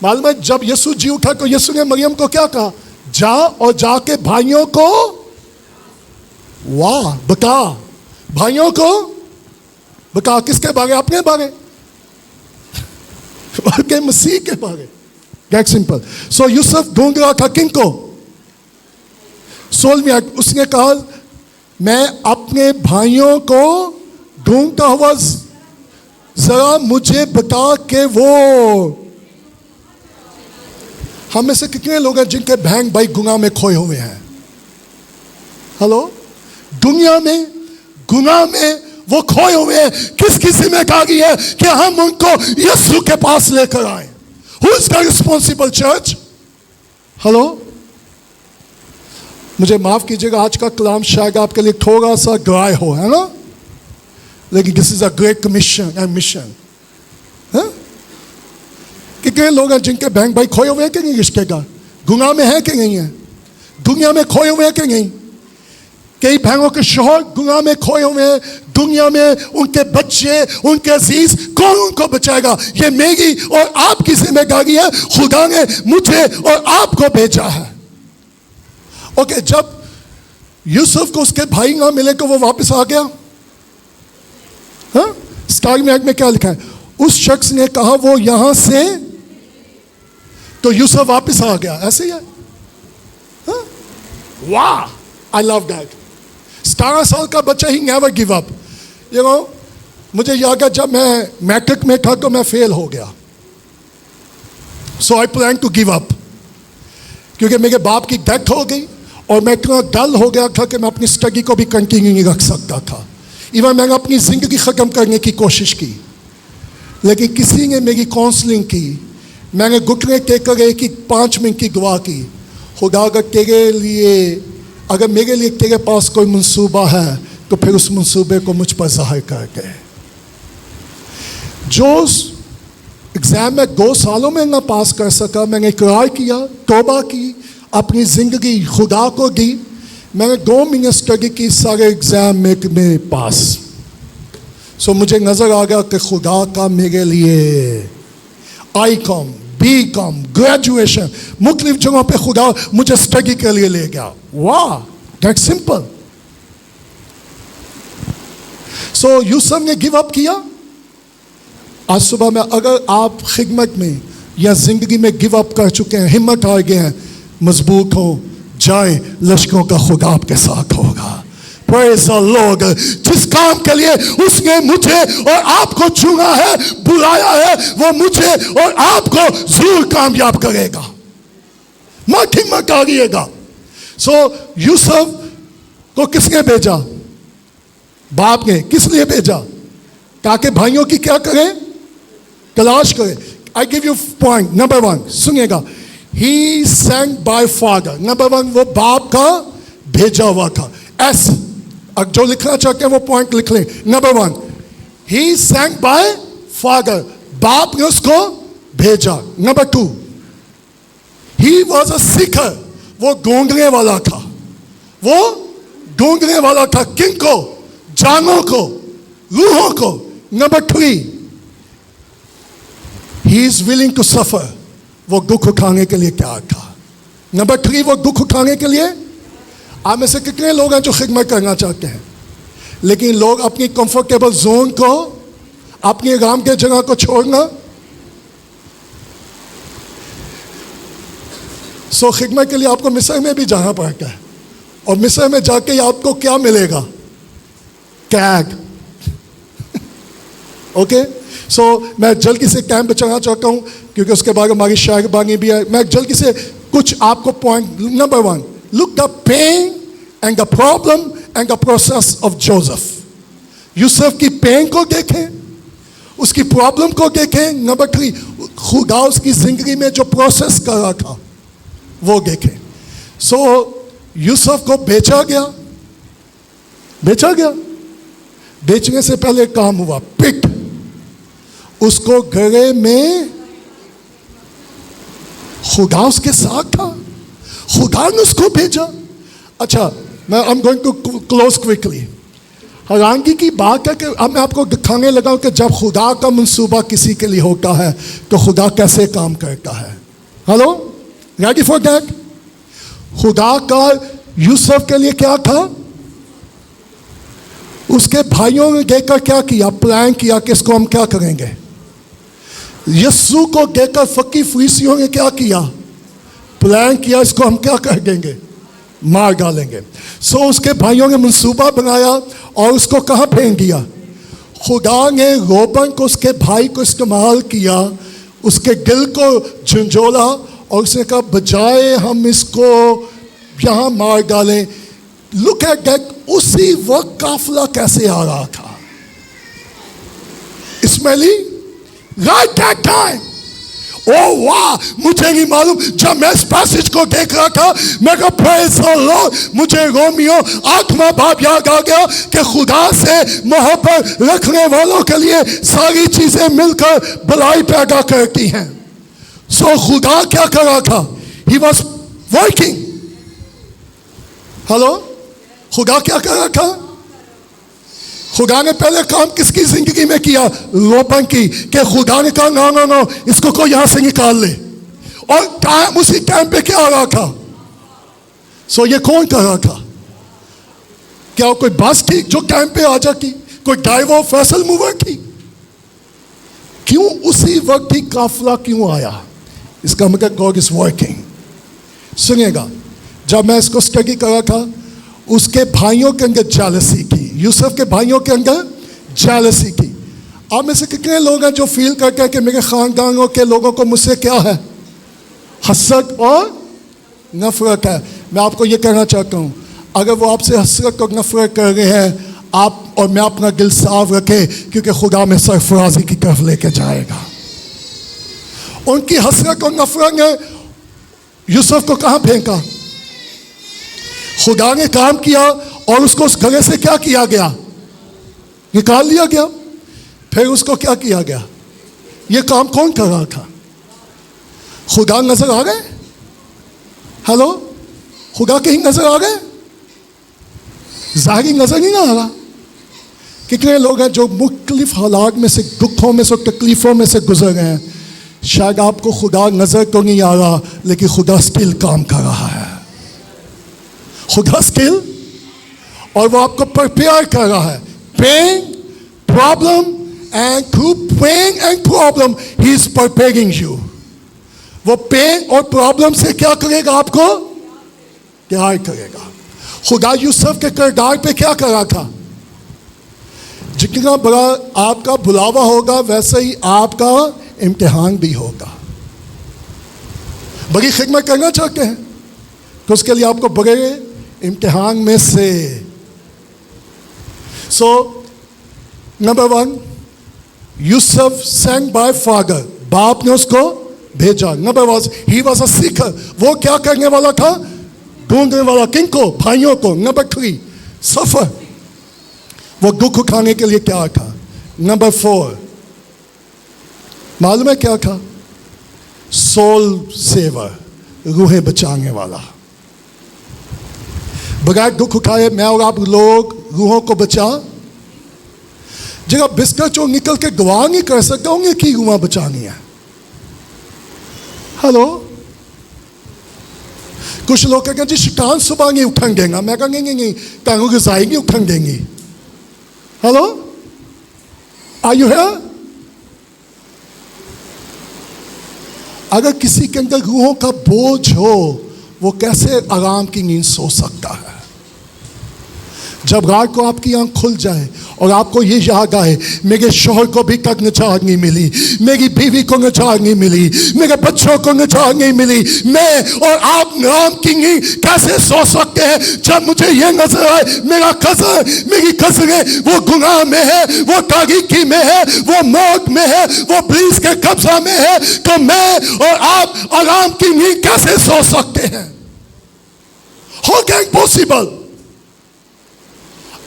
معلوم ہے جب یسوع جی اٹھا تو یسوع نے مریم کو کیا کہا؟ جا اور جا کے بھائیوں کو, واہ, بتا, بھائیوں کو بتا. کس کے بارے؟ اپنے بارے, بلکہ مسیح کے بارے. That simple. سو یوسف ڈھونڈ رہا تھا کن کو؟ 16 میں اس نے کہا میں اپنے بھائیوں کو ڈھونڈتا ہوا, ذرا مجھے بتا کہ وہ. ہم میں سے کتنے لوگ ہیں جن کے بہن بھائی گناہ میں کھوئے ہوئے ہیں؟ ہلو, دنیا میں گناہ میں وہ کھوئے ہوئے ہیں. کس کی ذمہ داری ہے کہ ہم ان کو یسوع کے پاس لے کر آئیں؟ Who is the responsible church? Hello, مجھے معاف کیجیے گا, آج کا کلام شاید آپ کے لیے تھوڑا سا ڈرائی ہو, ہے نا, لیکن this is a great commission and mission. کتنے لوگ ہیں جن کے بہن بھائی کھوئے ہوئے ہیں کہ نہیں رشتے دار؟ گناہ میں ہے کہ نہیں ہے؟ دنیا میں کھوئے ہوئے ہیں کہ نہیں؟ کئی بہنوں کے شوہر گناہ میں کھوئے ہوئے ہیں. دنیا میں ان کے بچے, ان کے عزیز, کون ان کو بچائے گا؟ یہ میری اور آپ کی ذمہ داری ہے. خدا نے مجھے اور آپ کو بھیجا ہے. اوکے, جب یوسف کو اس کے بھائی نہ ملے تو وہ واپس آ گیا. اسٹار میں کیا لکھا ہے؟ اس شخص نے کہا وہ یہاں سے, تو یوسف واپس آ گیا. ایسے ہی ہے. واہ, I love that. 17 سال کا بچہ ہی نیور گیو اپ. مجھے یاد ہے جب میں میٹرک میں تھا تو میں فیل ہو گیا. So I plan to give up, کیونکہ میرے باپ کی ڈیتھ ہو گئی اور میں اتنا ڈل ہو گیا تھا کہ میں اپنی اسٹڈی کو بھی کنٹینیو نہیں رکھ سکتا تھا. ایون میں نے اپنی زندگی ختم کرنے کی کوشش کی, لیکن کسی نے میری کاؤنسلنگ کی. میں نے گھٹنے ٹیک کر ایک 5 منٹ کی دعا کی, خدا اگر تیرے لیے, اگر میرے لیے تیرے پاس کوئی منصوبہ ہے تو پھر اس منصوبے کو مجھ پر ظاہر کر دے. جو ایگزام میں 2 سالوں میں نہ پاس کر سکا, میں نے اقرار کیا, توبہ کی, اپنی زندگی خدا کو دی. میں نے 2 مہینے اسٹڈی کی, سارے ایگزام میں پاس. سو مجھے نظر آ گیا کہ خدا کا میرے لیے آئی.کام, بی.کام, گریجویشن, مختلف جگہوں پہ خدا مجھے اسٹڈی کے لیے لے گیا. واہ, دیٹ سمپل. سو یوسف نے گیو اپ کیا. آج صبح میں اگر آپ خدمت میں یا زندگی میں گیو اپ کر چکے ہیں, ہمت ہار گئے ہیں, مضبوط ہوں, جائیں, لشکروں کا خدا آپ کے ساتھ ہوگا. Praise the Lord. जिस काम के लिए उसने मुझे और आपको चुना है, बुलाया है, वो मुझे और आपको जरूर कामयाब करेगा, मत करिएगा। सो यूसुफ को किसने भेजा? बाप ने। किस लिए भेजा? ताकि भाइयों की क्या करें? तलाश करें। I give you point number 1, सुनिएगा। ही सेंट बाय फादर। नंबर 1, वो बाप का भेजा हुआ था। एस, अब जो लिखना चाहते हैं वो पॉइंट लिख लें। Number 1, he sent by father, बाप ने उसको भेजा। Number 2, he was a Sikar, वो ढूंढने वाला था। वो ढूंढने वाला था किनको? जानों को, रूहों को। Number 3, he is willing to suffer, वो दुख उठाने के लिए तैयार था। नंबर 3, वो दुख उठाने के लिए। आप में से कितने लोग हैं जो खिदमत करना चाहते हैं, लेकिन लोग अपनी कंफर्टेबल जोन को, अपनी आराम के जगह को छोड़ना। सो खिदमत के लिए आपको मिस्र में भी जाना पड़ता है, और मिस्र में जाके आपको क्या मिलेगा? कैग। ओके, सो मैं जल्दी से कैंप बचाना चाहता हूँ, क्योंकि उसके बाद हमारी शायरबानी भी है। मैं जल्दी से कुछ आपको point. Number 1, look the pain and the problem and the process of Joseph. Yusuf की पेन को देखें, उसकी प्रॉब्लम को देखें। नंबर 3, खुदा उसकी जिंदगी में जो प्रोसेस कर रहा था वो देखें। सो यूसुफ को बेचा गया। बेचने से पहले काम हुआ, पिट। उसको गले में, खुदा उसके साथ था, खुदा ने उसको भेजा। अच्छा, मैं I am going to close quickly. हैरानगी की बात है कि अब मैं आपको दिखाने लगा कि जब खुदा का मंसूबा किसी के लिए होता है तो खुदा कैसे काम करता है। Hello, ready for that? खुदा का यूसुफ के लिए क्या था? उसके भाइयों ने देखकर क्या किया? प्लान किया कि इसको हम क्या करेंगे। यस्सु को देखकर फकी फरीसियों ने क्या किया? प्लान किया, इसको हम क्या कर देंगे? मार डालेंगे। सो उसके भाइयों ने मंसूबा बनाया और उसको कहाँ फेंक दिया? खुदा ने रोबन को, उसके भाई को इस्तेमाल किया, उसके दिल को झंझोला और उसने कहा बजाय हम इसको यहाँ मार डालें। लुक एट दैट, उसी वक्त काफिला कैसे आ रहा था? Smiley right that time. ओ वाह, मुझे नहीं मालूम। जब मैं इस पैसेज को देख रहा था, मैं कहा प्रेज़ द लॉर्ड, मुझे रोमियो 8वां बाब याद आ गया कि खुदा से मोहब्बत रखने वालों के लिए सारी चीजें मिलकर भलाई पैदा करती हैं। सो खुदा क्या कर रहा था? He was working. हेलो, खुदा क्या कर रहा था? खुदा ने पहले काम किसकी जिंदगी में किया? लोबन की। कि खुदा ने कहा नो नो नो, इसको कोई यहां से निकाल ले। और टाइम, उसी टाइम पे क्या आ रहा था? सो ये कौन कर रहा था? क्या कोई बस थी जो टाइम पे आ जाती? कोई ड्राइवर, फैसल मूवर थी? क्यों उसी वक्त ही काफिला क्यों आया? इसका मतलब गॉड इज वर्किंग। सुनिएगा, जब मैं इसको स्टडी कर रहा था, उसके भाइयों के अंदर जेलसी थी। यूसुफ के भाइयों के अंदर जेलसी थी। आप में से कितने लोग हैं जो फील करते हैं कि मेरे खानदानों के लोगों को मुझसे क्या है? हसरत और नफरत है। मैं आपको ये कहना चाहता हूँ, अगर वो आपसे हसरत और नफरत कर रहे हैं, आप और मैं अपना दिल साफ रखें, क्योंकि खुदा में सरफराजी की तरफ लेके जाएगा। उनकी हसरत और नफरत ने यूसुफ को कहाँ फेंका? खुदा ने काम किया और उसको उस गले से क्या किया गया? निकाल लिया गया। फिर उसको क्या किया गया? ये काम कौन कर रहा था? खुदा नजर आ गए? हेलो, खुदा कहीं नजर आ गए? जाहिर नजर नहीं आ रहा। कितने लोग हैं जो मुख्तलिफ हालात में से, दुखों में से, तकलीफों में से गुजर गए हैं। शायद आपको खुदा नजर तो नहीं आ रहा, लेकिन खुदा स्टिल काम कर रहा है। खुदा स्टिल, और वो आपको प्रिपेयर कर रहा है। Pain, problem, and through pain and problem he is preparing you. वो पेन और प्रॉब्लम से क्या करेगा? आपको तैयार करेगा। खुदा यूसुफ के किरदार पे क्या कर रहा था? जितना बड़ा आपका बुलावा होगा वैसे ही आपका इम्तिहान भी होगा। बड़ी खिदमत करना चाहते हैं तो उसके लिए आपको बड़े इम्तिहान में से number 1, Yusuf sent by father, बाप ने उसको भेजा। Number 1, he was a Sikar, वो क्या करने वाला था? ढूंढने वाला। किनको? भाइयों को। नंबर 3, सफर, वो दुख उठाने के लिए क्या था? नंबर 4, मालूम है क्या था? सोल सेवर, रूहें बचाने वाला। बगैर दुख उठाए मैं और आप लोग रूहों को बचा, जगह बिस्तर चो निकल के गवाह नहीं कर सकते होंगे कि रूह बचानी है। हेलो, कुछ लोग कहेंगे जी शैतान सुबह नहीं उठन देगा, मैं कहेंगे नहीं, कानून गजाई नहीं उठन देंगी। Hello, are you here? अगर किसी के अंदर रूहों का बोझ हो, वो कैसे आराम की नींद सो सकता है? जब रात को आपकी आंख खुल जाए और आपको ये याद आए, मेरे शौहर को भी तक निजात नहीं मिली, मेरी बीवी को निजात नहीं मिली, मेरे बच्चों को निजात नहीं मिली, मैं और आप नाम की नींद कैसे सो सकते हैं? जब मुझे ये नजर आए मेरा कज़न, मेरी कज़ने वो गुनाह में है, वो तारीकी में है, वो मौत में है, वो पुलिस के कब्जा में है, तो मैं और आप आराम की नींद कैसे सो सकते हैं? हो क्या पॉसिबल?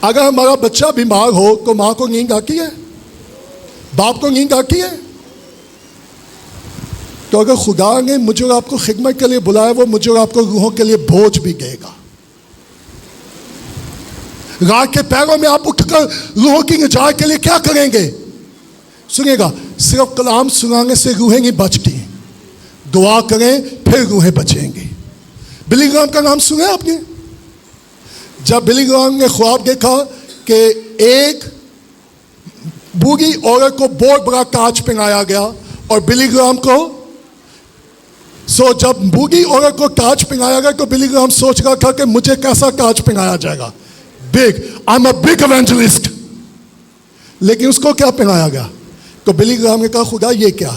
अगर हमारा बच्चा बीमार हो तो माँ को नींद आती है, बाप को नींद आती है। तो अगर खुदा ने मुझे और आपको खिदमत के लिए बुलाया, वो मुझे और आपको रूहों के लिए बोझ भी देगा। रात के पैरों में आप उठकर रूहों की निजात के लिए क्या करेंगे? सुनिएगा, सिर्फ कलाम सुनाने से रूहें नहीं बचती, दुआ करें फिर रूहें बचेंगी। बिली ग्राहम का नाम सुना है आपने? जब बिली ग्राहम ने ख्वाब देखा कि एक बूढ़ी औरत को बहुत बड़ा ताज पहनाया गया और बिली ग्राहम को जब बूढ़ी औरत को ताज पहनाया गया तो बिली ग्राहम सोच रहा था कि मुझे कैसा ताज पहनाया जाएगा, big, I am a big evangelist. लेकिन उसको क्या पहनाया गया? तो बिली ग्राहम ने कहा खुदा ये क्या,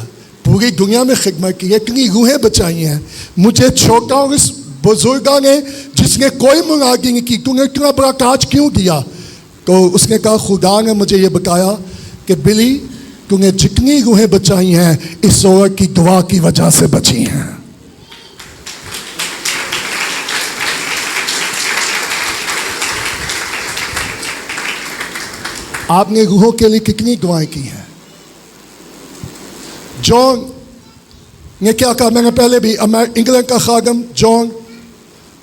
पूरी दुनिया में खिदमत की है, इतनी रूहें बचाई हैं, मुझे छोटा और इस बुजुर्गा ने जिसने कोई मुनादी नहीं की, तूने इतना बड़ा ताज क्यों दिया? तो उसने कहा खुदा ने मुझे ये बताया कि बिली, तूने जितनी रूहें बचाई हैं इस औरत की दुआ की वजह से बची हैं। आपने रूहों के लिए कितनी दुआएं की हैं? जॉन ने क्या कहा? मैंने पहले भी इंग्लैंड का खादम जॉन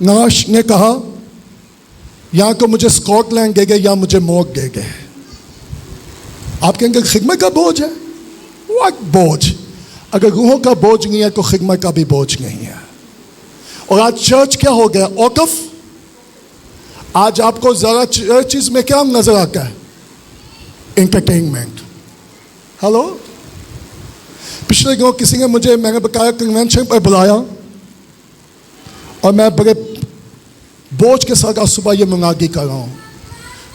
नाश ने कहा, या तो मुझे स्कॉटलैंड दे गए या मुझे मौत दे गए। आपके अंदर खिदमत का बोझ है? व्हाट बोझ? अगर रूहों का बोझ नहीं है तो खिदमत का भी बोझ नहीं है। और आज चर्च क्या हो गया? औकफ। आज आपको जरा चर्चिज में क्या नजर आता है? एंटरटेनमेंट। हेलो, पिछले दिनों किसी ने मुझे, मैंने बताया, कन्वेंशन पर बुलाया और मैं बड़े बोझ के साथ आज सुबह ये मुनादी कर रहा हूँ।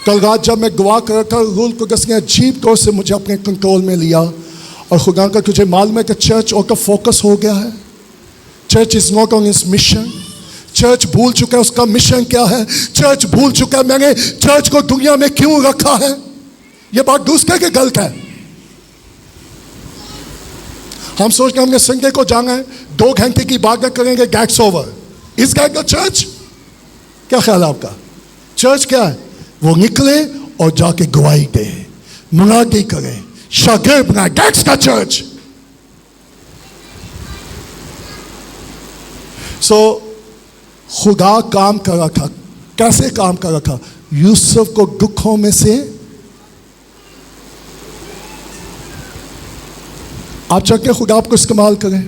कल रात जब मैं दुआ कर रहा था, रूल को किसने अजीब तौर से मुझे अपने कंट्रोल में लिया और खुदा का तुझे मालूम है कि चर्च और का फोकस हो गया है। Church is not on it's mission. Church भूल चुका है उसका मिशन क्या है। चर्च भूल चुका है मैंने चर्च को दुनिया में क्यों रखा है। ये बात दूसरे के गलत है। हम सोचते हैं हमने संडे को जाना है, 2 घंटे की इबादत करेंगे, दैट्स ओवर। इस गाय का चर्च क्या ख्याल है आपका? चर्च क्या है? वो निकले और जाके गवाही दे, मुनादी करे, शागिर्द बनाए, दैट्स द चर्च। खुदा काम कर रहा था। कैसे काम कर रहा था? यूसुफ को दुखों में से, आप चाहते हैं खुदा आपको इस्तेमाल करें?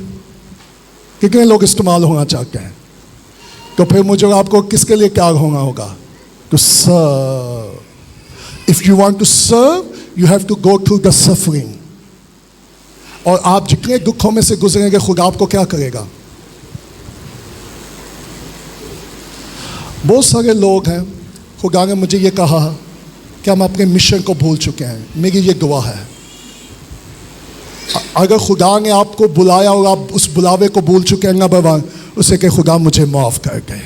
कितने लोग इस्तेमाल होना चाहते हैं? तो फिर मुझे आपको किसके लिए क्या होना होगा? To serve. If you want to serve you have to go through the suffering. और आप जितने दुखों में से गुजरेंगे खुदा आपको क्या करेगा? बहुत सारे लोग हैं, खुदा ने मुझे ये कहा कि हम अपने मिशन को भूल चुके हैं। मेरी ये दुआ है, अगर खुदा ने आपको बुलाया और आप उस बुलावे को भूल चुके हैं, नंबर वन उसे कि खुदा मुझे माफ़ कर दे,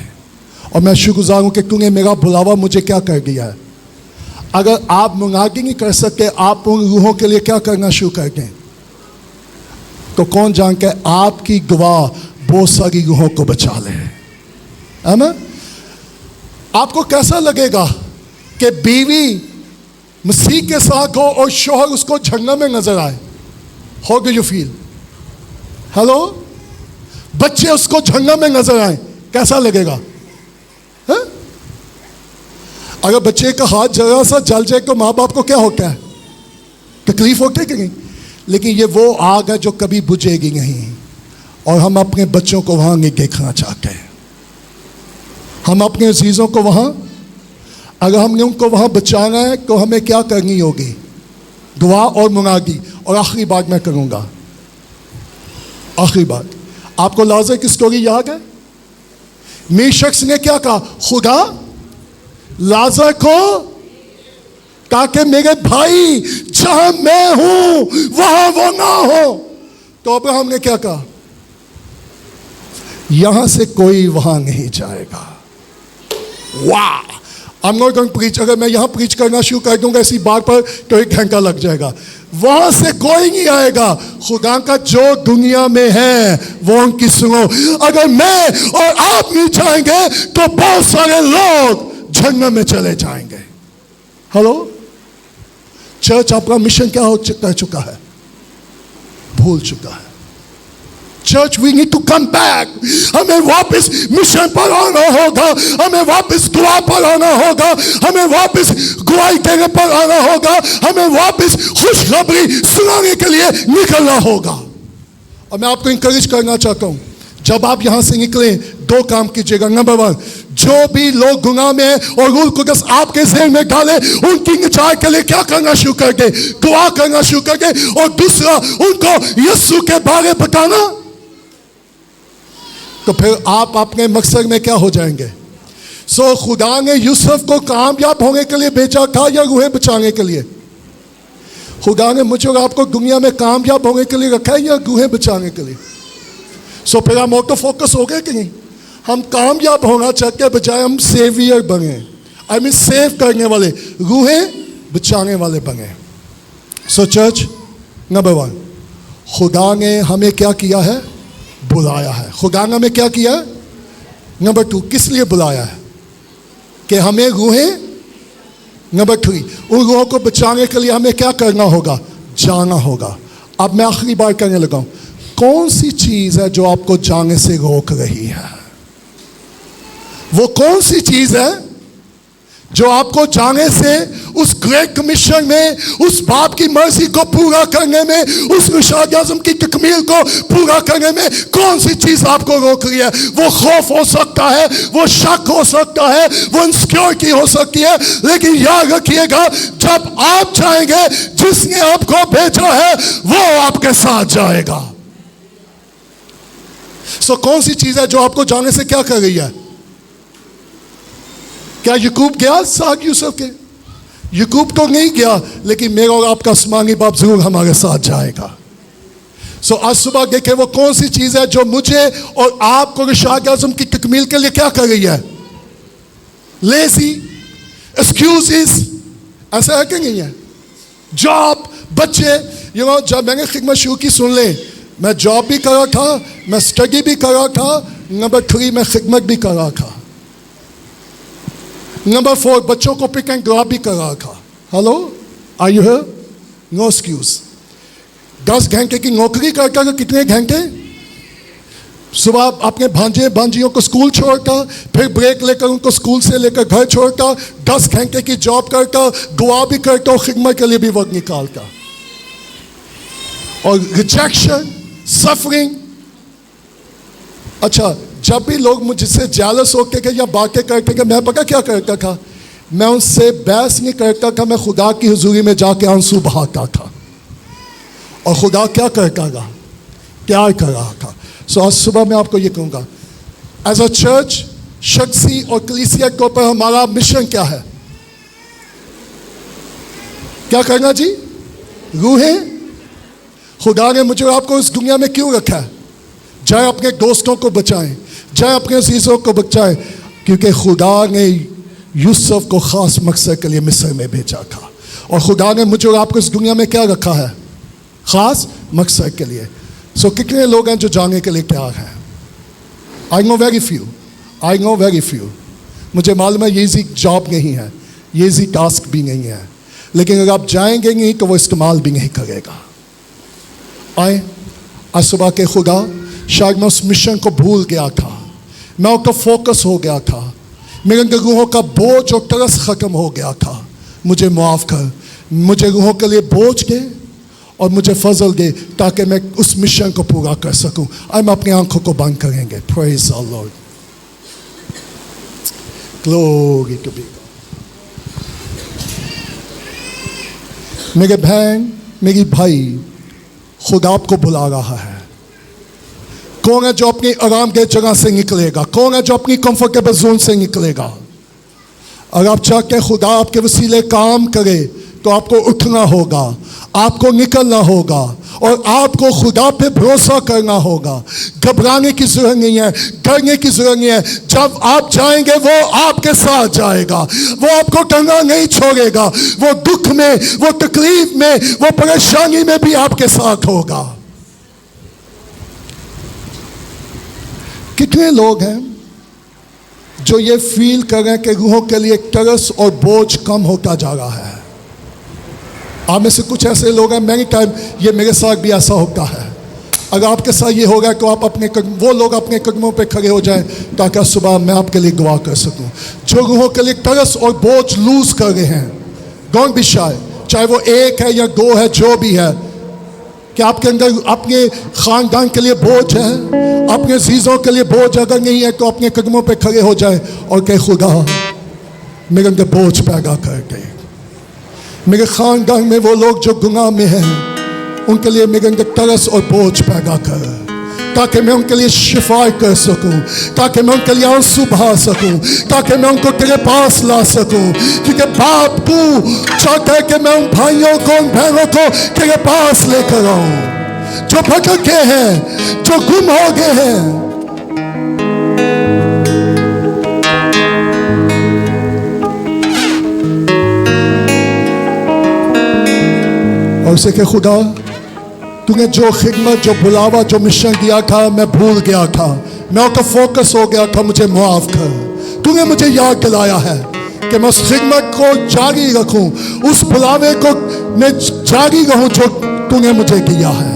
और मैं शुक्रगुज़ार हूँ कि तूने मेरा बुलावा मुझे क्या कर दिया है। अगर आप मुनादी नहीं कर सकते, आप उन रूहों के लिए क्या करना शुरू कर दें, तो कौन जान के आपकी गवाह बहुत सारी रूहों को बचा ले। आमीन। आपको कैसा लगेगा कि बीवी मसीह के साथ हो और शौहर उसको जहन्नम में नजर आए? How do you feel? Hello, बच्चे उसको जहन्नम में नजर आए, कैसा लगेगा? है? अगर बच्चे का हाथ जरा सा जल जाए तो माँ बाप को क्या होता है? तकलीफ होती है कि नहीं? लेकिन ये वो आग है जो कभी बुझेगी नहीं, और हम अपने बच्चों को वहां नहीं देखना चाहते हैं। हम अपने अजीज़ों को वहाँ, अगर हमने उनको वहाँ बचाना है तो हमें क्या करनी होगी? दुआ और मुनादी। और आखिरी बात मैं करूँगा, आखिरी बात, आपको लाज़र की स्टोरी याद है? मेरे शख्स ने क्या कहा? खुदा लाज़र को, ताकि मेरे भाई जहाँ मैं हूँ वहाँ वो ना हो। तो अब्राहम ने क्या कहा? यहाँ से कोई वहाँ नहीं जाएगा। वाह, I'm not going to preach। अगर मैं यहाँ प्रीच करना शुरू कर दूंगा इसी बात पर तो 1 घंटा लग जाएगा। वहां से कोई नहीं आएगा। खुदा का जो दुनिया में है वो उनकी सुनो। अगर मैं और आप नहीं जाएंगे तो बहुत सारे लोग जहन्नम में चले जाएंगे। हेलो, चर्च आपका मिशन क्या हो चुका है? भूल चुका है। Church we need to come back. हमें वापस मिशन पर आना होगा, हमें वापस दुआ पर आना होगा, हमें वापस गवाही देने पर आना होगा, हमें वापस खुशखबरी सुनाने के लिए निकलना होगा। और मैं आपको इंकरेज करना चाहता हूं, जब आप यहां से निकलें 2 काम कीजिएगा। नंबर 1, जो भी लोग गुनाह में और रूह कुदस आपके ज़हन में डाले उनकी निजात के लिए क्या करना शुरू कर दे? दुआ करना शुरू कर दे। और दूसरा, उनको यीशु के बारे बताना। तो फिर आप अपने मकसद में क्या हो जाएंगे? सो खुदा ने यूसुफ को कामयाब होने के लिए भेजा था या रूहें बचाने के लिए? खुदा ने मुझे और आपको दुनिया में कामयाब होने के लिए रखा है या रूहें बचाने के लिए? सो फिर हम ऑटो फोकस हो गए कि नहीं? हम कामयाब होना चाहते बजाय हम सेवियर बने, आई मीन सेव करने वाले, रूहें बचाने वाले बने। सो चर्च, नंबर 1, खुदा ने हमें क्या किया है? बुलाया है। खुदा ने हमें क्या किया? नंबर 2, किस लिए बुलाया है? कि हमें रूहें। नंबर 3, उन रूहों को बचाने के लिए हमें क्या करना होगा? जाना होगा। अब मैं आखिरी बात करने लगा हूं, कौन सी चीज है जो आपको जाने से रोक रही है? वो कौन सी चीज है जो आपको जाने से उस ग्रेट कमीशन में, उस बाप की मर्जी को पूरा करने में, उस इरशाद आज़म की तकमील को पूरा करने में कौन सी चीज आपको रोक रही है? वो खौफ हो सकता है, वो शक हो सकता है, वो इनसिक्योरिटी हो सकती है, लेकिन याद रखिएगा जब आप जाएंगे जिसने आपको भेजा है वो आपके साथ जाएगा। सो कौन सी चीज है जो आपको जाने से क्या कर रही है? क्या याकूब गया साथ यूसुफ के? याकूब तो नहीं गया, लेकिन मेरा और आपका आसमानी बाप जरूर हमारे साथ जाएगा। सो आज सुबह देखे वो कौन सी चीज है जो मुझे और आपको इरशाद आज़म की तकमील के लिए क्या कर रही है? लेजी, एक्सक्यूजेस, ऐसा है कि नहीं है? जॉब, बच्चे, जब मैंने खिदमत शुरू की, सुन ले, मैं जॉब भी कर रहा था, मैं स्टडी भी कर रहा था, नंबर 3 मैं खिदमत भी कर रहा था, नंबर 4 बच्चों को पिक एंड ड्रॉप भी कर रहा था। Hello, are you here? No excuse. 10 घंटे की नौकरी करता था, कितने घंटे? सुबह अपने भांजे भांजियों को स्कूल छोड़ता, फिर ब्रेक लेकर उनको स्कूल से लेकर घर छोड़ता, 10 घंटे की जॉब करता, दुआ भी करता और खिदमत के लिए भी वक्त निकालता। और रिजेक्शन, सफरिंग। अच्छा, जब भी लोग मुझसे जेलस होते थे या बातें करते थे, मैं पता क्या करता था? मैं उनसे बहस नहीं करता था, मैं खुदा की हुजूरी में जाके आंसू बहाता था। और खुदा क्या करता था? प्यार कर रहा था। सो आज सुबह मैं आपको ये कहूँगा, एज अ चर्च शख्सी और कलीसिया के ऊपर हमारा मिशन क्या है? क्या करना जी? रूहें खुदा ने मुझे और आपको इस दुनिया में क्यों रखा है? चाहे अपने दोस्तों को बचाएं, चाहे अपने अजीजों को बचाएं, क्योंकि खुदा ने यूसुफ को खास मकसद के लिए मिस्र में भेजा था। और खुदा ने मुझे और आपको इस दुनिया में क्या रखा है? खास मकसद के लिए। सो कितने लोग हैं जो जाने के लिए तैयार हैं? I know very few. मुझे मालूम है ये जॉब नहीं है, ये टास्क भी नहीं है, लेकिन अगर आप जाएंगे नहीं तो वो इस्तेमाल भी नहीं करेगा। आए आज सुबह के खुदा, शायद मैं उस मिशन को भूल गया था, मैं उसका फोकस हो गया था, मेरे अंदर रूहों का बोझ और तरस ख़त्म हो गया था। मुझे माफ़ कर, मुझे रूहों के लिए बोझ दे और मुझे फजल दे ताकि मैं उस मिशन को पूरा कर सकूं। हम अपनी आंखों को बंद करेंगे। Praise the Lord, glory to be God. मेरे बहन, मेरी भाई, खुदा आपको बुला रहा है। कौन है जो अपनी आराम के जगह से निकलेगा? कौन है जो अपनी कंफर्टेबल जोन से निकलेगा? अगर आप चाहते हैं खुदा आपके वसीले काम करे तो आपको उठना होगा, आपको निकलना होगा और आपको खुदा पे भरोसा करना होगा। घबराने की जरूरत नहीं है, डरने की जरूरत नहीं है। जब आप जाएंगे वो आपके साथ जाएगा, वो आपको टंगा नहीं छोड़ेगा। वो दुख में, वो तकलीफ में, वो परेशानी में भी आपके साथ होगा। कितने लोग हैं जो ये फील कर रहे हैं कि रूहों के लिए तरस और बोझ कम होता जा रहा है? आप में से कुछ ऐसे लोग हैं, मैनी टाइम ये मेरे साथ भी ऐसा होता है। अगर आपके साथ ये होगा तो आप अपने वो लोग अपने कदमों पे खड़े हो जाएं ताकि सुबह मैं आपके लिए दुआ कर सकूं। जो रूहों के लिए तरस और बोझ लूज कर रहे हैं, डोंट बी शाय, चाहे वो एक है या दो है, जो भी है, कि आपके अंदर अपने खानदान के लिए बोझ है, अपने अजीजों के लिए बोझ अगर नहीं है तो अपने कदमों पे खड़े हो जाए और कहे खुदा मेरे अंदर बोझ पैदा कर दे। मेरे खानदान में वो लोग जो गुनाह में हैं उनके लिए मेरे अंदर तरस और बोझ पैदा कर, ताकि मैं उनके लिए शिफा कर सकूं, ताकि मैं उनके लिए आंसू बहा सकूं, ताकि मैं उनको तेरे पास ला सकूं। क्योंकि बाप तू चाहता है कि मैं उन भाइयों को, उन बहनों को तेरे पास लेकर आऊं जो भटके हैं, जो गुम हो गए हैं। और उसे के खुदा तूने जो खिदमत, जो बुलावा, जो मिशन दिया था मैं भूल गया था, मैं उसका फोकस हो गया था, मुझे माफ कर। तूने मुझे याद दिलाया है कि मैं उस खिदमत को जारी रखूं, उस बुलावे को मैं जारी रहूं जो तूने मुझे दिया है।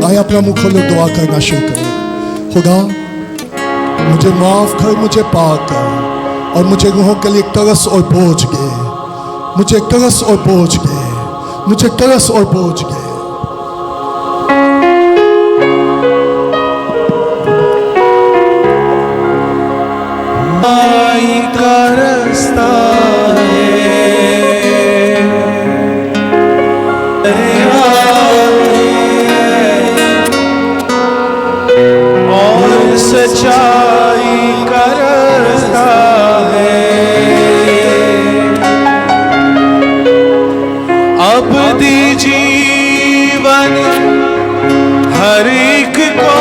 आइए अपना मुंह खोलो, दुआ करना शुरू करें। खुदा मुझे माफ कर, मुझे पाक कर और मुझे रूहों के लिए तरस और बोझ दे, मुझे तरस और बोझ दे, मुझे तरस और बोझ दे। आई का रास्ता सच्चाई का रास्ता है, अबदी जीवन हर एक को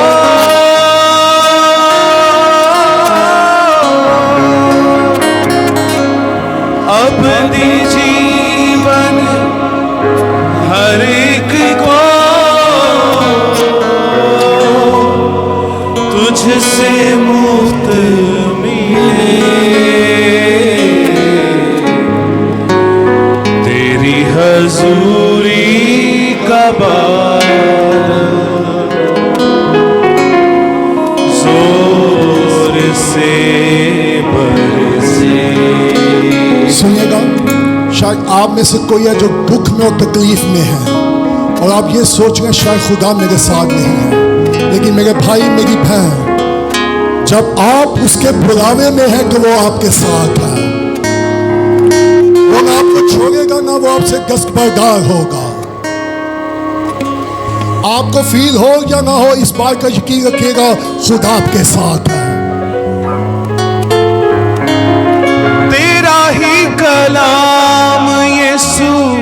अबदी जीवन हर एक को तुझसे मुफ्त मिले, तेरी हजूरी का बार जोर से बरसे। सुनिएगा, शायद आप में से कोई है जो दुख में और तकलीफ में है और आप ये सोच रहे हैं शायद खुदा मेरे साथ नहीं है। लेकिन मेरे भाई, मेरी बहन, जब आप उसके बुलावे में हैं तो वो आपके साथ है, वो نہ آپ کو چھوڑے گا، نہ وہ آپ سے دستبردار ہوگا. آپ کو فیل ہو یا نہ ہو، اس بات کا یقین رکھیے گا خدا آپ کے ساتھ ہے. تیرا ہی کلام یسوع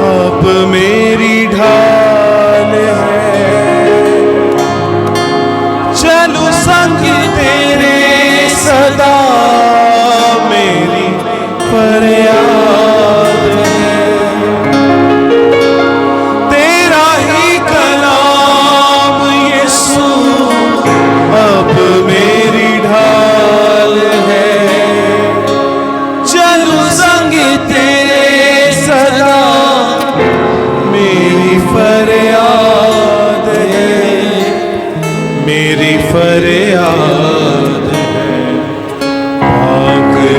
اب میری ڈھال ہے، چلو سنگ تیرے صدا میری فریاد ہے. تیرا ہی کلام یسوع اب میری ڈھال ہے، چلو سنگ تیرے صدا میری فریاد ہے، میری فریاد ہے. آگ کے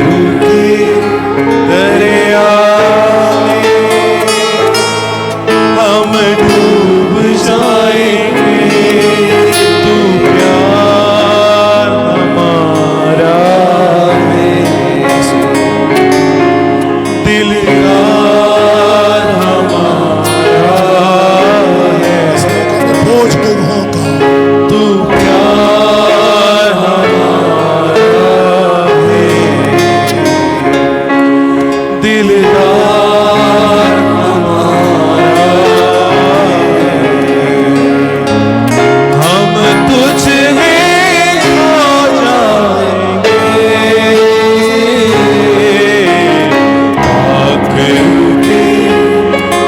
دریا میں ہم ڈوب جائیں گے، تو پیار ہمارا ہے، دلدار ہمارا ہے. بوجھ گروہوں کا تو پیار ہمارا ہے، دلدار ہمارا ہے. ہم تجھ میں کھو جائیں گے، آنکھوں کے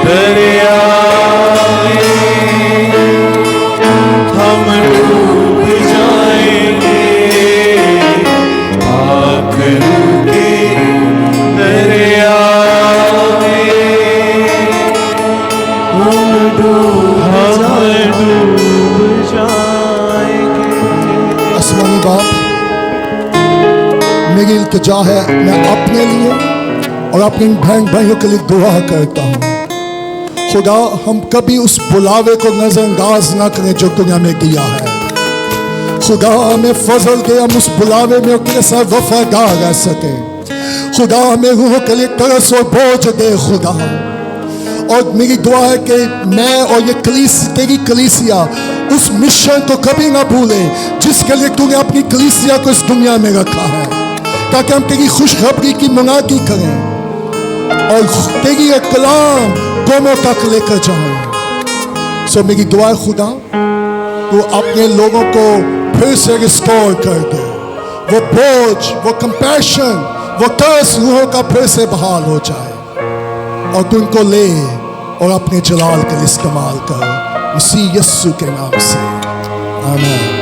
دریا میں ہم ڈوب جائیں گے، آنکھوں کے دریا میں ہم ڈوب جائیں گے. آسمانی باپ، میری التجا ہے، میں اپنے لیے اور اپنے بہن بھائیوں کے لیے دعا کرتا ہوں. خدا ہم کبھی اس بلاوے کو نظر انداز نہ کریں جو دنیا میں کیا ہے. خدا ہمیں فضل دے، ہم اس بلاوے میں اپنے ساتھ وفادار رہ سکیں. خدا ہمیں روح کے لیے ترس اور بوجھ دے خدا. اور میری دعا ہے کہ میں اور یہ تیری کلیسیا اس مشن کو کبھی نہ بھولیں جس کے لیے تو نے اپنی کلیسیا کو اس دنیا میں رکھا ہے، تاکہ ہم تیری خوشخبری کی منادی کریں اور تیری کلام قوموں تک لے کر جائیں. سو میری دعا ہے خدا تو اپنے لوگوں کو پھر سے ریسٹور کر دے، وہ بوجھ، وہ کمپیشن، وہ ترس روحوں کا پھر سے بحال ہو جائے، اور تو ان کو لے اور اپنے جلال کے لیے استعمال کر. مسیح یسوع کے نام سے آمین.